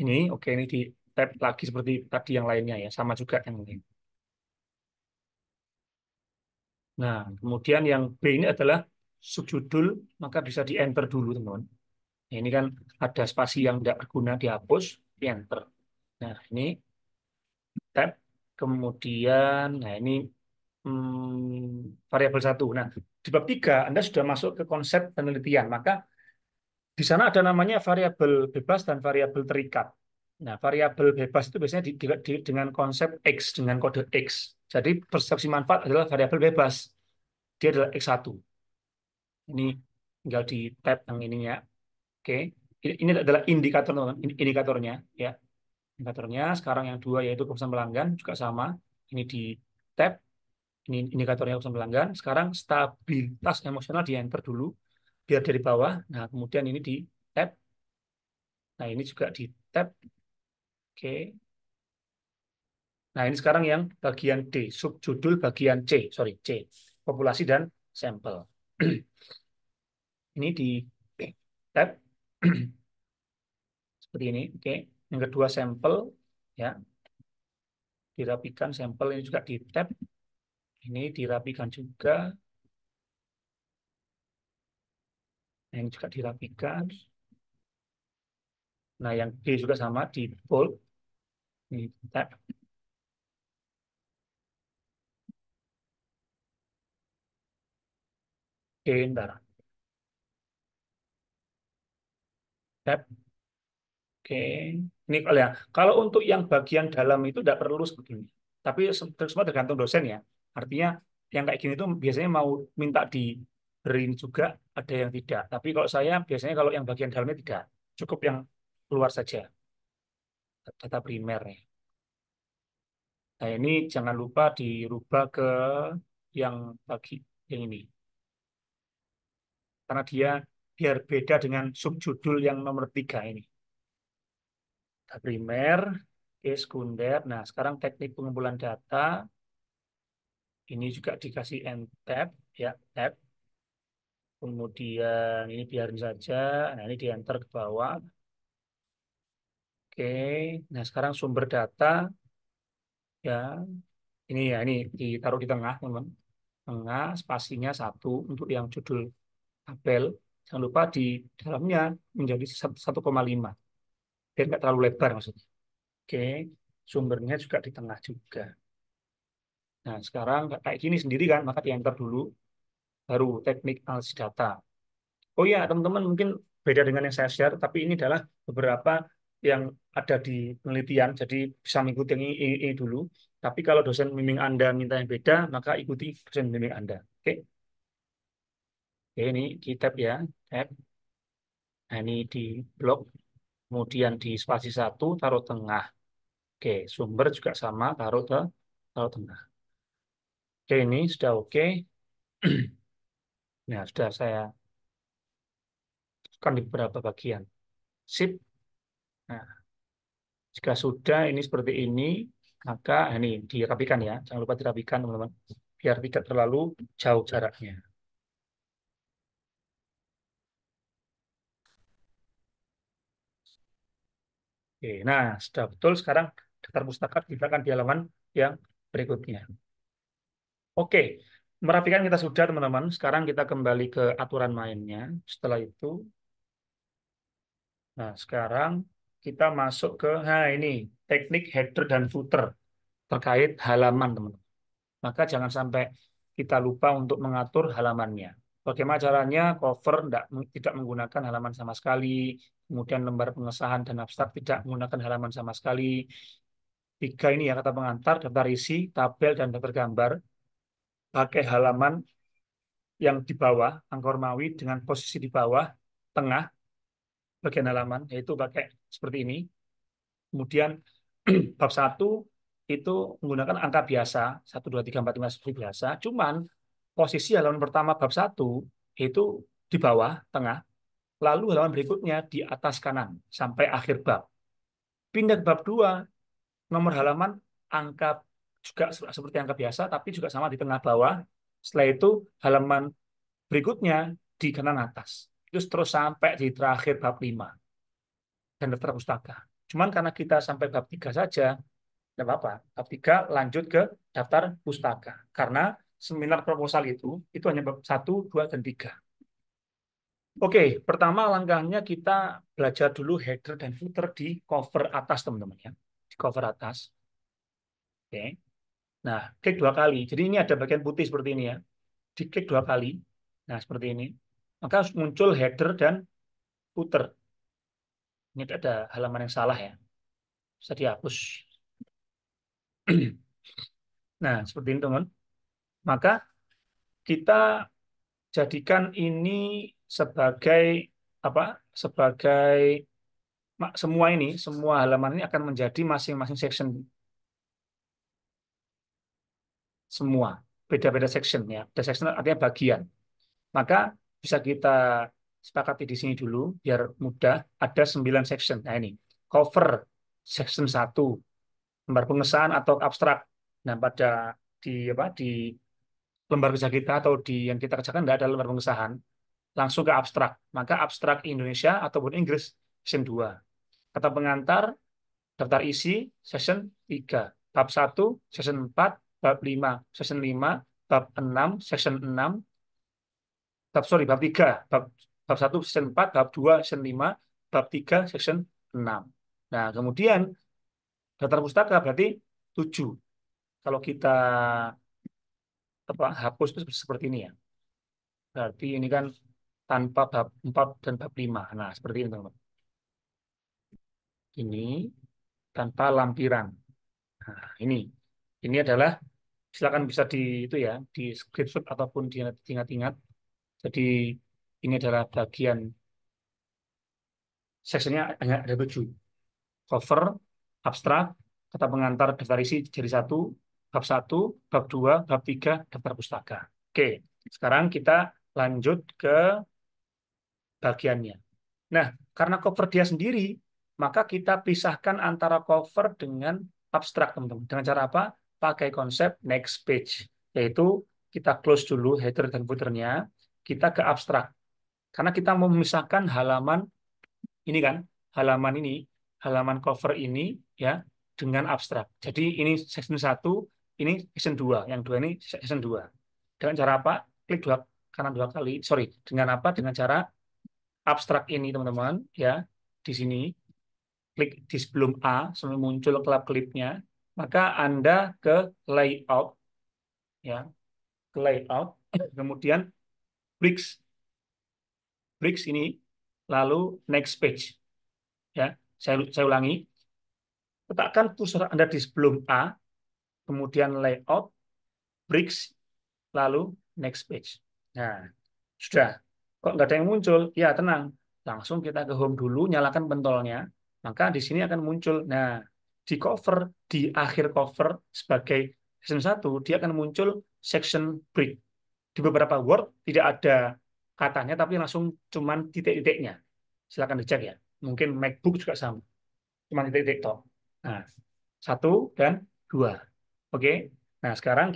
Ini oke, ini di tab lagi seperti tadi yang lainnya ya, sama juga yang ini. Nah, kemudian yang B ini adalah subjudul, maka bisa di enter dulu teman-teman. Nah, ini kan ada spasi yang tidak berguna, dihapus, di enter. Nah, ini tab, kemudian nah ini variabel 1. Nah, di bab 3 Anda sudah masuk ke konsep penelitian, maka di sana ada namanya variabel bebas dan variabel terikat. Nah, variabel bebas itu biasanya dengan konsep X, dengan kode X. Jadi persepsi manfaat adalah variabel bebas. Dia adalah X1. Ini tinggal di tab yang ininya. Oke. Ini adalah indikator, teman-teman. Indikatornya. Ya. Indikatornya sekarang yang 2 yaitu keputusan pelanggan juga sama. Ini di tab. Ini indikatornya keputusan pelanggan. Sekarang stabilitas emosional di enter dulu. Biar dari bawah. Nah, kemudian ini di tab. Nah, ini juga di tab. Oke. Nah, ini sekarang yang bagian D, subjudul bagian C, populasi dan sampel. Ini di tab seperti ini, oke. Yang kedua sampel, ya, dirapikan sampel ini juga di tab. Ini dirapikan juga. Nah, ini juga dirapikan. Nah, yang D juga sama di bold, ini tab. Oke, bentar. Tab. Oke, ini ya. Kalau untuk yang bagian dalam itu tidak perlu sebetulnya. Tapi semua tergantung dosen ya. Artinya yang kayak gini tuh biasanya mau minta diberi juga, ada yang tidak. Tapi kalau saya biasanya kalau yang bagian dalamnya tidak. Cukup yang keluar saja, data primer ya. Nah, ini jangan lupa dirubah ke yang bagi yang ini. Karena dia biar beda dengan subjudul yang nomor 3 ini. Data primer, oke, sekunder. Nah, sekarang teknik pengumpulan data. Ini juga dikasih end tab, ya, tab. Kemudian ini biarin saja. Nah, ini di enter ke bawah. Oke. Nah, sekarang sumber data, ya. Ini ya, ini ditaruh di tengah, teman-teman. Tengah, spasinya 1 untuk yang judul tabel. Jangan lupa di dalamnya menjadi 1,5. Biar nggak terlalu lebar maksudnya. Oke, sumbernya juga di tengah juga. Nah, sekarang kayak gini sendiri kan, maka di enter dulu, baru teknik analisis data. Oh ya, teman-teman mungkin beda dengan yang saya share, tapi ini adalah beberapa yang ada di penelitian, jadi bisa mengikuti yang ini dulu. Tapi kalau dosen bimbing Anda minta yang beda, maka ikuti dosen bimbing Anda. Oke, oke ini di tab ya, tab. Nah, ini di blok, kemudian di spasi 1, taruh tengah. Oke, sumber juga sama, taruh tengah. Oke, ini sudah oke. Nah, sudah saya tekan di beberapa bagian. Sip. Nah, jika sudah ini seperti ini, maka ini dirapikan ya. Jangan lupa dirapikan, teman-teman. Biar tidak terlalu jauh jaraknya. Oke, nah, sudah betul. Sekarang daftar pustaka digunakan di halaman yang berikutnya. Oke, merapikan kita sudah, teman-teman. Sekarang kita kembali ke aturan mainnya. Setelah itu, nah, sekarang kita masuk ke, nah ini, teknik header dan footer terkait halaman, teman-teman. Maka jangan sampai kita lupa untuk mengatur halamannya. Bagaimana caranya? Cover tidak menggunakan halaman sama sekali, kemudian lembar pengesahan dan abstrak tidak menggunakan halaman sama sekali. 3 ini ya kata pengantar, daftar isi, tabel, dan daftar gambar. Pakai halaman yang di bawah, angka Romawi dengan posisi di bawah, tengah, bagian halaman, yaitu pakai seperti ini. Kemudian bab 1 itu menggunakan angka biasa, 1, 2, 3, 4, 5 seperti biasa. Cuman posisi halaman pertama bab 1 itu di bawah, tengah. Lalu halaman berikutnya di atas kanan sampai akhir bab. Pindah ke bab 2, nomor halaman angka juga seperti angka biasa, tapi juga sama di tengah bawah. Setelah itu halaman berikutnya di kanan atas. Terus sampai di terakhir bab 5 dan daftar pustaka. Cuman karena kita sampai bab 3 saja, tidak apa-apa. Bab 3 lanjut ke daftar pustaka. Karena seminar proposal itu hanya bab 1, 2, dan 3. Oke, pertama langkahnya kita belajar dulu header dan footer di cover atas, teman-teman ya. Di cover atas. Oke. Nah, klik 2 kali. Jadi ini ada bagian putih seperti ini ya. Diklik 2 kali. Nah, seperti ini. Maka muncul header dan footer. Ini ada halaman yang salah ya. Bisa dihapus. Nah, seperti ini, teman. Maka kita jadikan ini sebagai apa? Sebagai semua halaman ini akan menjadi masing-masing section semua. Beda-beda section ya. Beda section artinya bagian. Maka bisa kita sepakati di sini dulu biar mudah. Ada 9 section. Nah, ini cover section 1, lembar pengesahan atau abstrak. Nah, pada di apa di lembar kerja kita atau di yang kita kerjakan tidak ada lembar pengesahan, langsung ke abstrak. Maka abstrak Indonesia ataupun Inggris section 2. Kata pengantar, daftar isi section 3. Bab 1 section 4, bab 5 section 5, bab 6 section 6, bab 3, bab 1 section 4, bab 2 section 5, bab 3 section 6. Nah, kemudian daftar pustaka berarti 7. Kalau kita hapus itu seperti ini ya. Berarti ini kan tanpa bab 4 dan bab 5. Nah, seperti ini, teman-teman. Ini tanpa lampiran. Nah, ini. Ini adalah silakan bisa di itu ya, di screenshot ataupun diingat-ingat. Jadi ini adalah bagian Seksinya hanya ada 7. Cover, abstrak, kata pengantar, daftar isi jadi 1, bab 1, bab 2, bab 3, daftar pustaka. Oke, sekarang kita lanjut ke bagiannya. Nah, karena cover dia sendiri, maka kita pisahkan antara cover dengan abstrak, teman-teman. Dengan cara apa? Pakai konsep next page, yaitu kita close dulu header dan footer-nya, kita ke abstrak. Karena kita mau memisahkan halaman ini kan, halaman ini, halaman cover ini ya dengan abstrak. Jadi ini section 1, ini section 2, yang 2 ini section 2. Dengan cara apa? Klik dua kanan 2 kali. Sorry, dengan apa? Dengan cara abstrak ini, teman-teman, ya. Di sini klik di sebelum A sampai muncul klip-klipnya, maka Anda ke layout ya, ke layout, kemudian bricks, bricks ini lalu next page ya. Saya ulangi, letakkan kursor Anda di sebelum A, kemudian layout, bricks, lalu next page. Nah, sudah. Kok nggak ada yang muncul? Ya, tenang. Langsung kita ke home dulu, nyalakan pentolnya. Maka di sini akan muncul. Nah, di cover, di akhir cover sebagai section 1, dia akan muncul section break. Di beberapa Word tidak ada katanya, tapi langsung cuman titik-titiknya. Silakan dicek ya. Mungkin MacBook juga sama. Cuman titik-titik toh. Nah, 1 dan 2. Oke. Nah, sekarang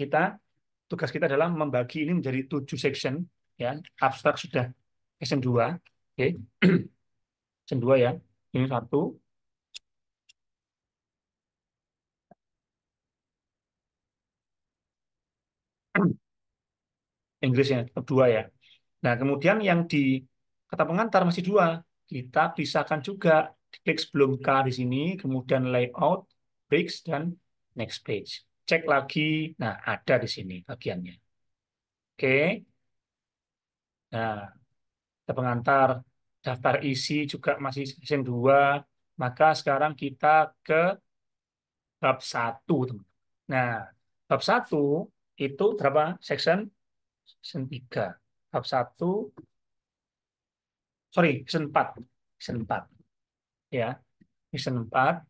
tugas kita adalah membagi ini menjadi 7 section ya. Abstrak sudah section 2. Oke. Section 2 ya. Ini 1, Inggrisnya 2 ya. Nah, kemudian yang di kata pengantar masih 2. Kita pisahkan juga. Klik sebelum K di sini, kemudian layout, breaks, dan next page. Cek lagi. Nah, ada di sini bagiannya. Oke. Nah, kata pengantar, daftar isi juga masih section 2. Maka sekarang kita ke bab 1, teman. Nah, bab 1 itu berapa? Section 3. Bab 1, sorry, section 4. Section 4. Ya, section 4.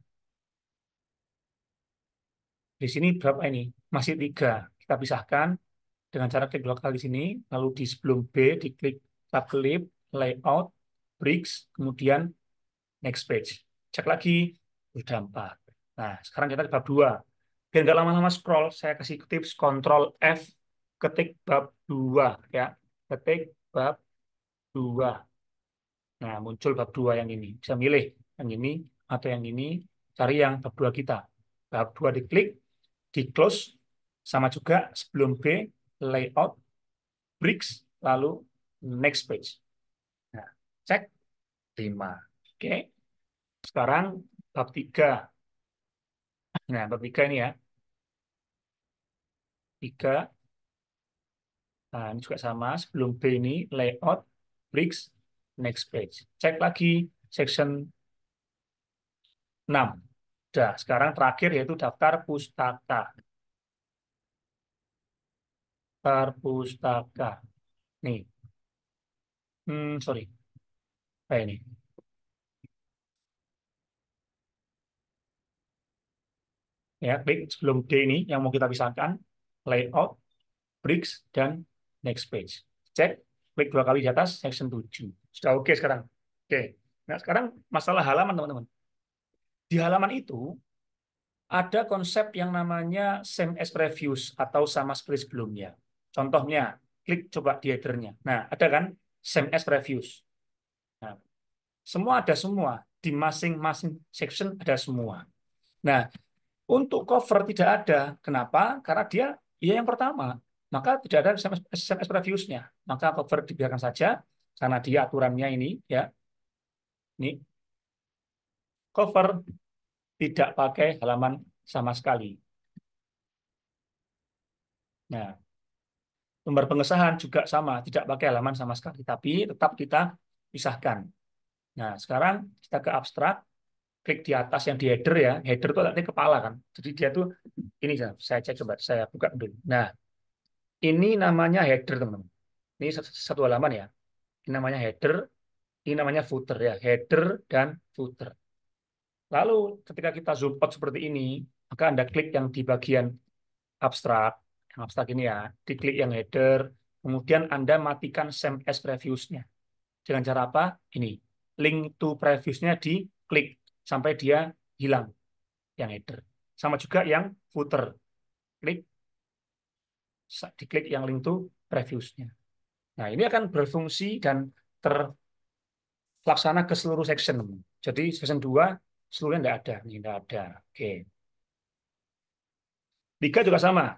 Di sini berapa ini? Masih 3. Kita pisahkan dengan cara klik 2 kali di sini, lalu di sebelum B, diklik tab klip, layout, bricks, kemudian next page. Cek lagi, sudah 4. Nah, sekarang kita ke bab 2. Biar nggak lama-lama scroll, saya kasih tips Ctrl F, ketik bab 2 ya. Ketik bab 2. Nah, muncul bab 2 yang ini. Bisa milih yang ini atau yang ini, cari yang bab 2 kita. Bab 2 diklik, di close, sama juga sebelum B, layout, bricks, lalu next page. Nah, cek 5. Oke, sekarang bab 3. Nah, bab 3 ini ya. 3. Nah, ini juga sama. Sebelum B ini, layout, bricks, next page. Cek lagi section 6. Udah, sekarang terakhir yaitu daftar pustaka. Daftar pustaka. Nih, sorry. Ini. Ya, klik sebelum D ini yang mau kita pisahkan. Layout, bricks, dan next page. Cek, klik 2 kali di atas, section 7. Sudah oke sekarang. Oke. Nah, sekarang masalah halaman, teman-teman. Di halaman itu, ada konsep yang namanya same as previous atau sama seperti sebelumnya. Contohnya, klik coba di header-nya. Nah, ada kan same as previous. Nah, semua ada semua. Di masing-masing section ada semua. Nah, untuk cover tidak ada. Kenapa? Karena dia ya yang pertama. Maka tidak ada same as previous-nya. Maka cover dibiarkan saja karena dia aturannya ini ya. Ini cover tidak pakai halaman sama sekali. Nah, lembar pengesahan juga sama, tidak pakai halaman sama sekali, tapi tetap kita pisahkan. Nah, sekarang kita ke abstrak, klik di atas yang di header ya. Header itu artinya kepala kan. Jadi dia tuh ini saya cek coba, saya buka dulu. Nah, ini namanya header teman-teman. Ini satu halaman ya. Ini namanya header. Ini namanya footer ya, header dan footer. Lalu ketika kita zoom out seperti ini, maka Anda klik yang di bagian abstrak, yang abstrak ini ya, diklik yang header, kemudian Anda matikan save as previews-nya. Dengan cara apa? Ini, link to previews-nya diklik sampai dia hilang yang header. Sama juga yang footer, klik, diklik yang link to previews-nya. Nah, ini akan berfungsi dan terlaksana ke seluruh section. Jadi section 2 seluruhnya nggak ada. Ini nggak ada. Oke. 3 juga sama.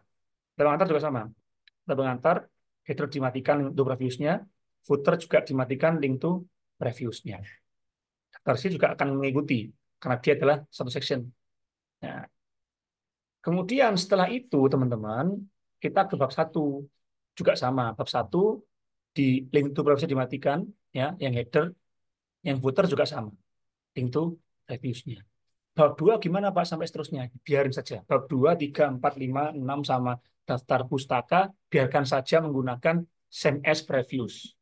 Tabel antar juga sama. Tabel antar, header dimatikan link to previews-nya, footer juga dimatikan link to previews-nya. Versi juga akan mengikuti, karena dia adalah satu section. Nah, kemudian setelah itu, teman-teman, kita ke bab 1. Juga sama. Bab 1, di link to previews dimatikan, ya, yang header, yang footer juga sama. Link to previews-nya. Bab 2 gimana Pak sampai seterusnya? Biarin saja. Bab 2, 3, 4, 5, 6 sama daftar pustaka, biarkan saja menggunakan same as previews.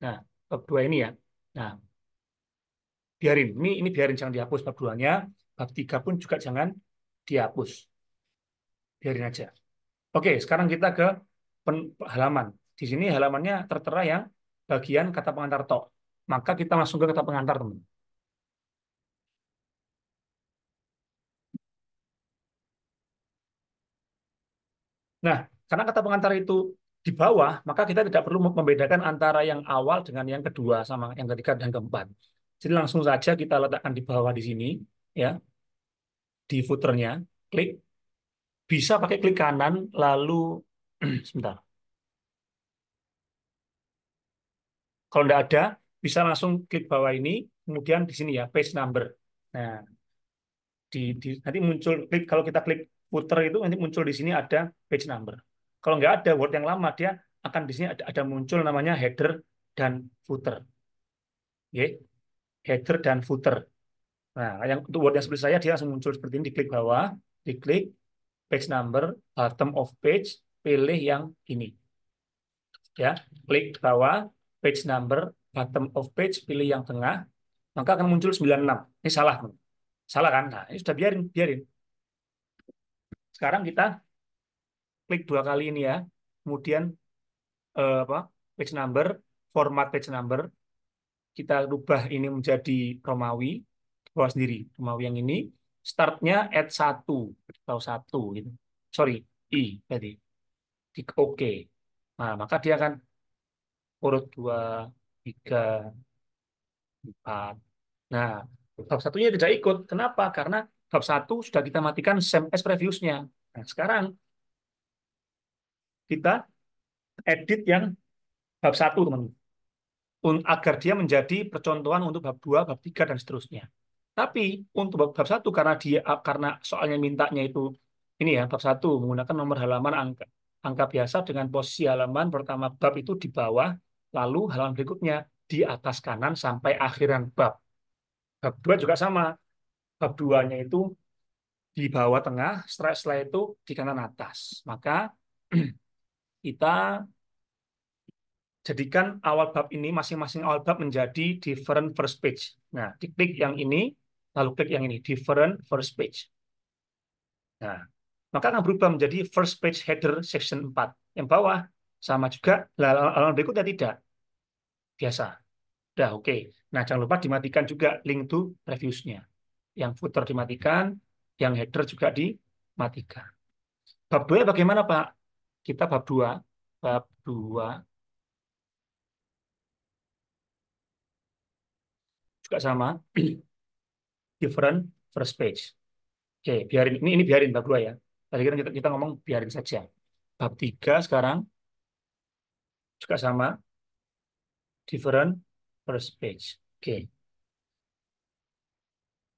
Nah, bab 2 ini ya. Nah, biarin. Ini biarin, jangan dihapus bab 2-nya. Bab 3 pun juga jangan dihapus. Biarin aja. Oke, sekarang kita ke halaman. Di sini halamannya tertera yang bagian kata pengantar tok. Maka kita langsung ke kata pengantar, teman. Nah, karena kata pengantar itu di bawah, maka kita tidak perlu membedakan antara yang awal dengan yang kedua sama yang ketiga dan keempat. Jadi langsung saja kita letakkan di bawah di sini, ya, di footernya, klik. Bisa pakai klik kanan, lalu sebentar. Kalau tidak ada, bisa langsung klik bawah ini, kemudian di sini ya, page number. Nah, nanti muncul klik kalau kita klik footer itu nanti muncul di sini ada page number. Kalau nggak ada Word yang lama dia akan di sini ada muncul namanya header dan footer. Oke, header dan footer. Nah, yang untuk Word yang seperti saya dia langsung muncul seperti ini, diklik bawah, diklik page number, bottom of page, pilih yang ini. Ya, klik bawah, page number, bottom of page, pilih yang tengah, maka akan muncul 96. Ini salah, teman. Salah kan? Nah, ini sudah biarin, biarin. Sekarang kita klik 2 kali ini ya. Kemudian apa? Page number, format page number, kita rubah ini menjadi Romawi, bawah sendiri, Romawi yang ini. Startnya at 1 atau 1 gitu. Sorry, I tadi. Di oke. Nah, maka dia akan urut 2, 3, 4. Nah, bab satunya tidak ikut. Kenapa? Karena bab 1 sudah kita matikan same as previous-nya. Nah, sekarang kita edit yang bab 1, teman-teman, agar dia menjadi percontohan untuk bab 2, bab 3 dan seterusnya. Tapi untuk bab 1 karena soalnya mintanya itu ini ya, bab 1 menggunakan nomor halaman angka biasa dengan posisi halaman pertama bab itu di bawah, lalu halaman berikutnya di atas kanan sampai akhiran bab. Bab 2 juga sama. Bab 2-nya itu di bawah tengah, setelah itu di kanan atas. Maka kita jadikan awal bab ini, masing-masing awal bab menjadi different first page. Nah, diklik yang ini, lalu klik yang ini, different first page. Nah, maka akan berubah menjadi first page header section 4. Yang bawah sama juga, halaman berikutnya tidak. Biasa. Udah, oke. Nah, jangan lupa dimatikan juga link to reviews-nya. Yang footer dimatikan, yang header juga dimatikan. Bab 2 bagaimana, Pak? Kita bab 2. Bab 2 juga sama. Different first page. Oke, biarin ini biarin bab 2 ya. Tadi kan kita ngomong biarin saja. Bab 3 sekarang juga sama, different first page. Oke.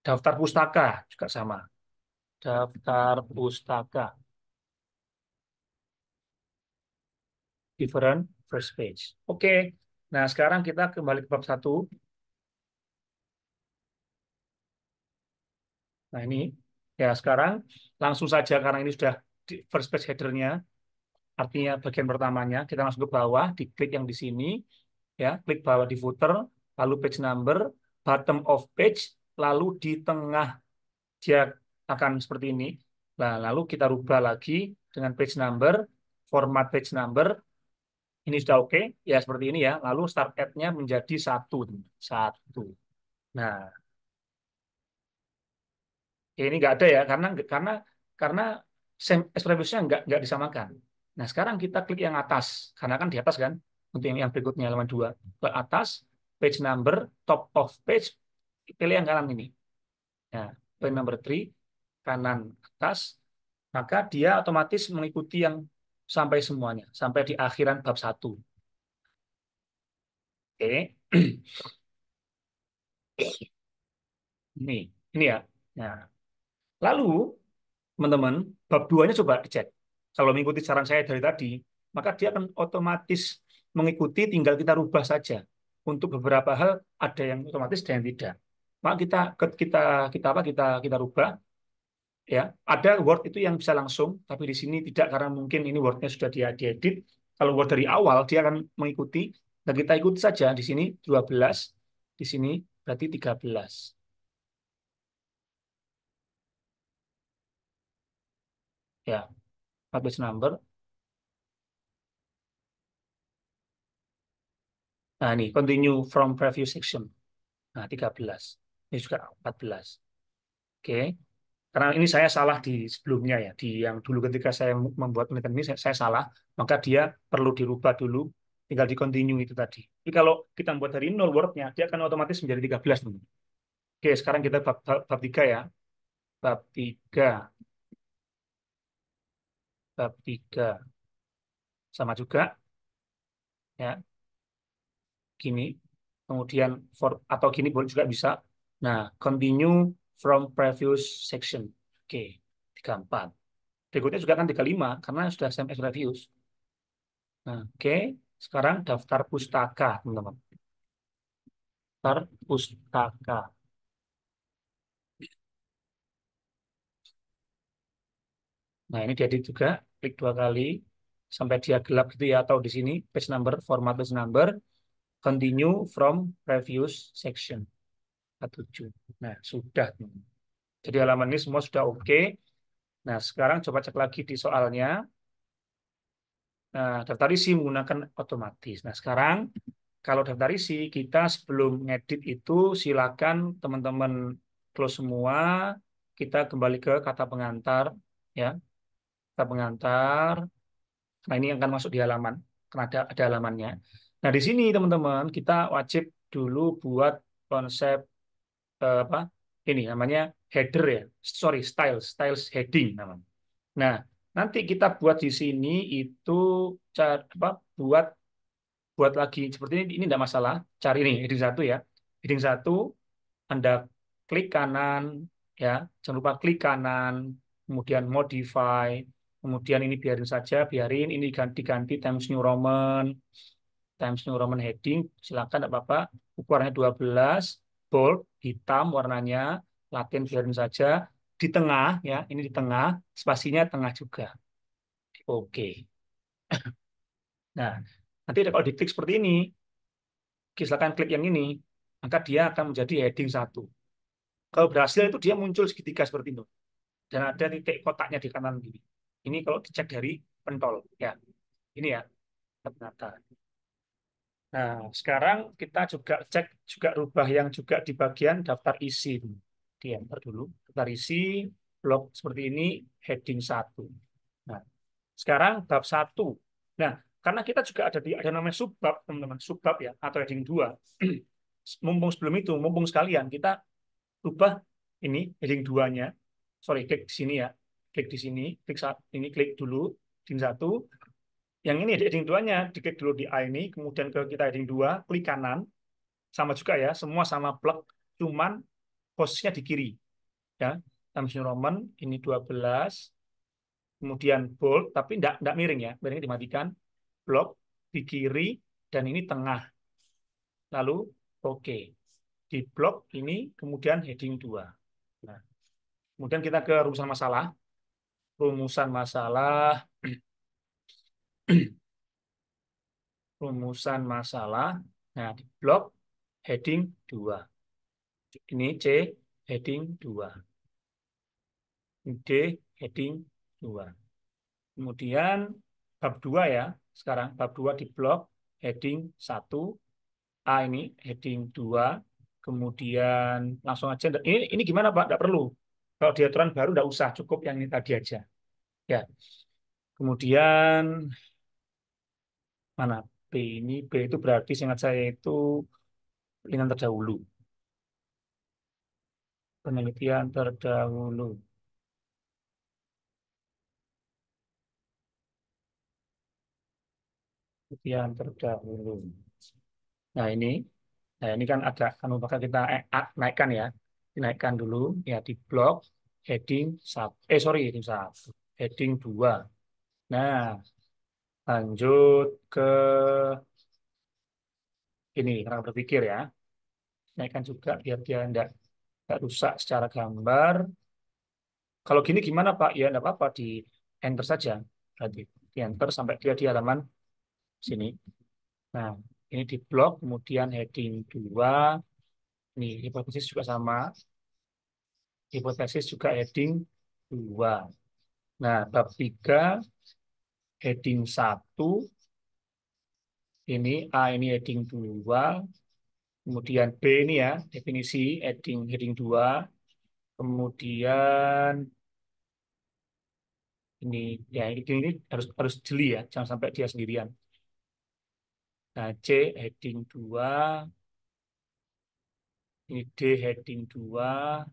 Daftar pustaka juga sama. Daftar pustaka different first page. Oke. Nah, sekarang kita kembali ke bab 1. Nah, ini ya sekarang langsung saja karena ini sudah di first page header-nya. Artinya bagian pertamanya kita masuk ke bawah, diklik yang di sini, ya, klik bawah di footer, lalu page number, bottom of page, lalu di tengah dia akan seperti ini. Nah, lalu kita rubah lagi dengan page number, format page number, ini sudah oke, ya seperti ini ya. Lalu start at-nya menjadi satu, satu. Nah, ya ini nggak ada ya, karena same express-nya nggak disamakan. Nah, sekarang kita klik yang atas, karena kan di atas kan, untuk yang berikutnya halaman 2 ke atas, page number, top of page, pilih yang kanan ini. Nah, page number 3, kanan atas, maka dia otomatis mengikuti yang sampai semuanya, sampai di akhiran bab satu. Oke, ini, ini ya. Nah, lalu teman-teman, bab 2-nya coba dicek. Kalau mengikuti saran saya dari tadi, maka dia akan otomatis mengikuti, tinggal kita rubah saja. Untuk beberapa hal ada yang otomatis dan yang tidak. Maka kita kita apa kita rubah ya. Ada Word itu yang bisa langsung, tapi di sini tidak karena mungkin ini Word-nya sudah diedit. Kalau Word dari awal dia akan mengikuti dan kita ikuti saja di sini 12, di sini berarti 13. Ya, page number. Nah, ini continue from previous section. Nah, 13. Ini juga 14. Oke. Karena ini saya salah di sebelumnya ya. Di yang dulu ketika saya membuat penelitian ini, saya salah. Maka dia perlu dirubah dulu. Tinggal di continue itu tadi. Tapi kalau kita membuat dari nol word-nya, dia akan otomatis menjadi 13. Teman. Oke, sekarang kita bab 3 ya. Bab 3. Bab 3. Sama juga. Ya, gini. Kemudian atau gini boleh juga bisa. Nah, continue from previous section. Oke, 34. Berikutnya juga kan 35 karena sudah SMS reviews. Nah, oke. Sekarang daftar pustaka, teman-teman. Daftar pustaka. Nah, ini diedit juga. Klik 2 kali sampai dia gelap gitu ya. Atau di sini page number, format page number. Continue from previous section. 47. Nah, sudah, teman-teman. Jadi halaman ini semua sudah oke. Nah, sekarang coba cek lagi di soalnya. Nah, daftar isi menggunakan otomatis. Nah, sekarang kalau daftar isi, kita sebelum ngedit itu silakan teman-teman close semua. Kita kembali ke kata pengantar, ya, kata pengantar. Nah, ini yang akan masuk di halaman, karena ada halamannya. Nah, di sini teman-teman kita wajib dulu buat konsep apa? Ini namanya header ya, sorry, styles heading namanya. Nah, nanti kita buat di sini itu apa? Buat buat lagi seperti ini tidak masalah. Cari nih heading satu ya. Heading satu Anda klik kanan ya, jangan lupa klik kanan, kemudian modify, kemudian ini biarin saja, biarin ini ganti-ganti Times New Roman heading, silakan tidak apa-apa. Ukurannya 12, bold, hitam warnanya, Latin biarin saja. Di tengah ya, ini di tengah, spasinya tengah juga. Oke. Nah, nanti kalau diklik seperti ini, silakan klik yang ini, maka dia akan menjadi heading satu. Kalau berhasil itu dia muncul segitiga seperti itu. Dan ada titik kotaknya di kanan kiri. Ini kalau dicek dari pentol. Ya, ini ya, ternyata. Nah, sekarang kita juga cek juga rubah yang juga di bagian daftar isi. Di enter dulu. Daftar isi, blok seperti ini, heading satu. Nah, sekarang bab satu. Nah, karena kita juga ada namanya subbab, teman-teman, subbab ya, atau heading 2. Mumpung sebelum itu, mumpung sekalian, kita rubah ini heading 2-nya. Sorry, klik di sini ya. Klik di sini, ini klik dulu, heading 1. Yang ini heading 2-nya, diklik dulu di A ini, kemudian ke kita heading 2, klik kanan. Sama juga ya, semua sama plug, cuman posisinya di kiri. Ya, Times New Roman, ini 12, kemudian bold, tapi enggak miring ya, miringnya dimatikan, blok di kiri, dan ini tengah. Lalu, oke. Di blok ini, kemudian heading 2. Nah, kemudian kita ke rumusan masalah. Rumusan masalah Rumusan masalah. Nah, di blok heading 2. Ini C heading 2. D heading 2. Kemudian bab 2 ya. Sekarang bab 2 di blok heading 1. A ini heading 2. Kemudian langsung aja. Ini gimana Pak? Tidak perlu. Kalau di aturan baru tidak usah. Cukup yang ini tadi aja. Ya. Kemudian mana? B ini. B itu berarti seingat saya itu penelitian terdahulu. Penelitian terdahulu. Penelitian terdahulu. Nah ini. Nah, ini kan agak kan bakal kita naikkan ya. Dinaikkan dulu ya di blok heading 1. Sorry, heading 1. Heading 2. Nah, lanjut ke ini cara berpikir ya. Naikkan juga biar dia enggak rusak secara gambar. Kalau gini gimana Pak? Ya enggak apa-apa di enter saja. Berarti di enter sampai dia di halaman sini. Nah, ini di blok kemudian heading 2. Ini hipotesis juga sama. Hipotesis juga heading 2. Nah, bab 3 heading 1 ini A ini heading 2, kemudian B ini ya, definisi heading heading 2, kemudian ini ya ini harus harus jeli ya, jangan sampai dia sendirian. Nah, C heading 2, ini D heading 2,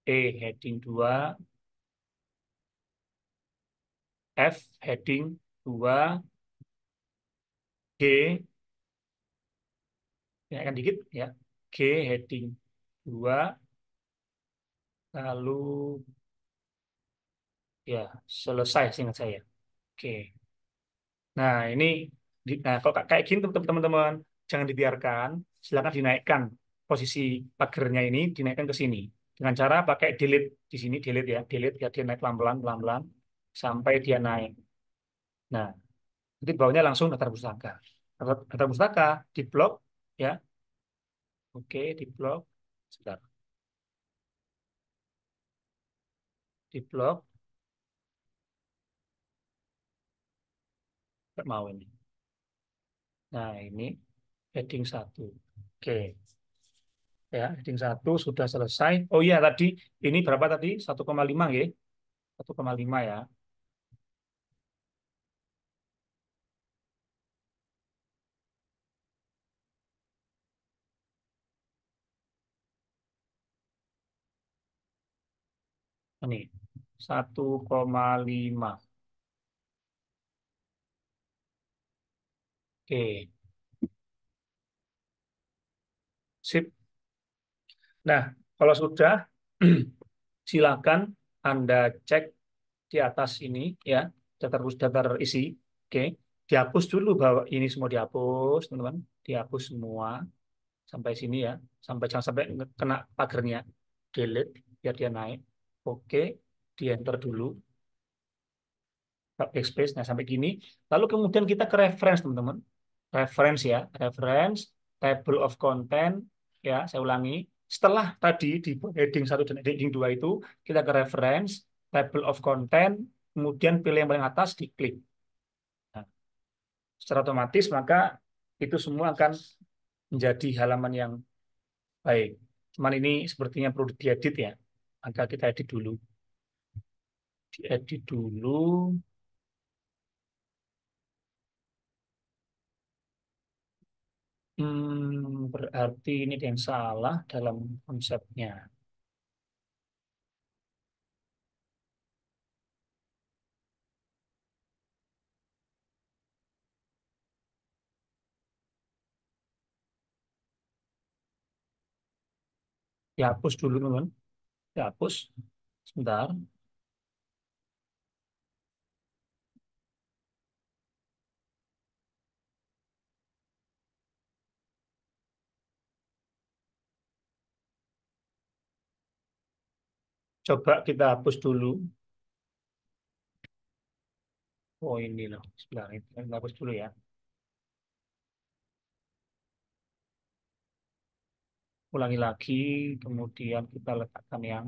E heading 2, F heading 2, G ya kan dikit ya. G heading 2, lalu ya selesai seingat saya. Oke. Nah, ini nah kalau kayak gini teman-teman jangan dibiarkan, silakan dinaikkan posisi pagernya ini dinaikkan ke sini dengan cara pakai delete di sini delete ya, delete ya dia naik pelan-pelan pelan-pelan sampai dia naik. Nah, nanti bawahnya langsung daftar pustaka. Daftar pustaka di blok ya. Oke, di blok. Sebentar. Di blok nggak mau ini. Nah, ini heading 1. Oke. Ya, heading 1 sudah selesai. Oh iya tadi ini berapa tadi? 1,5 ya. 1,5 ya. Ini 1,5. Oke, sip. Nah, kalau sudah, silakan Anda cek di atas ini ya, daftar isi. Oke, dihapus dulu bahwa ini semua dihapus, teman-teman. Dihapus semua sampai sini ya, sampai jangan sampai kena pagernya. Delete biar dia naik. Oke, di enter dulu. Backspace. Nah, sampai gini. Lalu kemudian kita ke reference, teman-teman. Reference ya, reference, table of content, ya, saya ulangi. Setelah tadi di heading 1 dan heading 2 itu, kita ke reference, table of content, kemudian pilih yang paling atas, diklik. Nah, secara otomatis, maka itu semua akan menjadi halaman yang baik. Cuman ini sepertinya perlu diedit ya. Maka kita edit dulu. Diedit dulu. Berarti ini ada yang salah dalam konsepnya. Dihapus dulu, teman. Dihapus. Sebentar. Coba kita hapus dulu. Oh ini loh, sebentar itu hapus dulu ya. Ulangi lagi, kemudian kita letakkan yang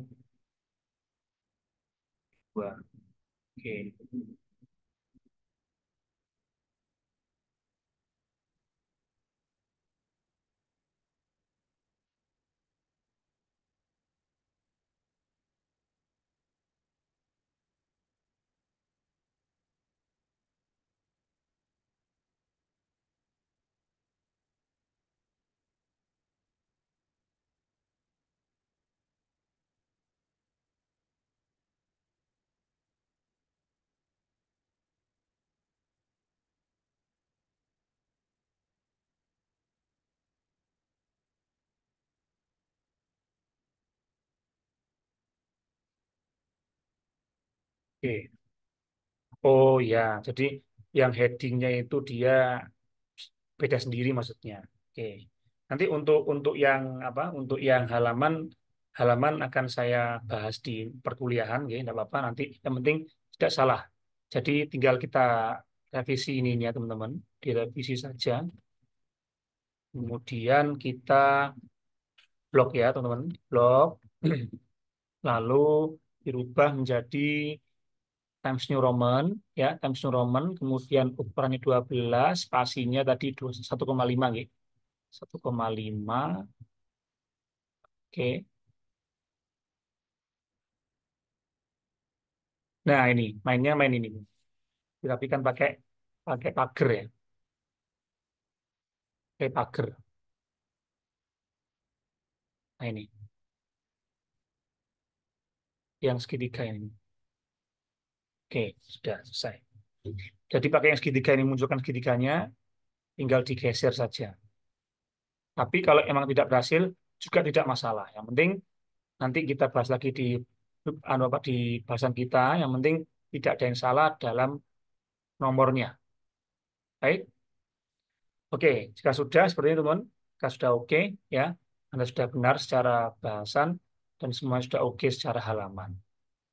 dua. Oke, oke. Oh ya, jadi yang headingnya itu dia beda sendiri maksudnya. Oke. Nanti untuk yang apa? Untuk yang halaman halaman akan saya bahas di perkuliahan, ya, tidak apa-apa. Nanti yang penting tidak salah. Jadi tinggal kita revisi ininya teman-teman, direvisi saja. Kemudian kita blok ya teman-teman, blok. Lalu dirubah menjadi Times New Roman, ya Times New Roman. Kemudian ukurannya 12, spasinya tadi 1,5 gitu. 1,5. Oke. Nah, ini mainnya main ini. Tapi kan pakai pakai pagar ya, pakai pagar. Nah, ini yang segitiga ini. Oke, sudah selesai. Jadi pakai yang segitiga ini munculkan segitiganya, tinggal digeser saja. Tapi kalau emang tidak berhasil juga tidak masalah. Yang penting nanti kita bahas lagi di di bahasan kita. Yang penting tidak ada yang salah dalam nomornya. Baik. Oke, jika sudah seperti itu, teman, jika sudah oke, ya, Anda sudah benar secara bahasan dan semua sudah oke secara halaman.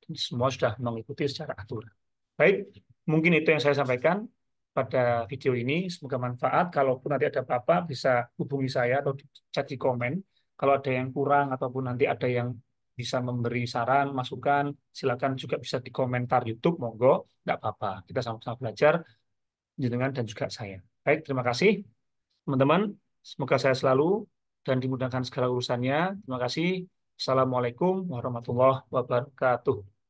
Dan semua sudah mengikuti secara aturan. Baik, mungkin itu yang saya sampaikan pada video ini. Semoga manfaat. Kalaupun nanti ada apa-apa, bisa hubungi saya atau di chat di komen. Kalau ada yang kurang ataupun nanti ada yang bisa memberi saran, masukan, silakan juga bisa di komentar YouTube, monggo, nggak apa-apa. Kita sama-sama belajar, jenengan dan juga saya. Baik, terima kasih teman-teman. Semoga saya selalu dan dimudahkan segala urusannya. Terima kasih. Assalamualaikum warahmatullahi wabarakatuh.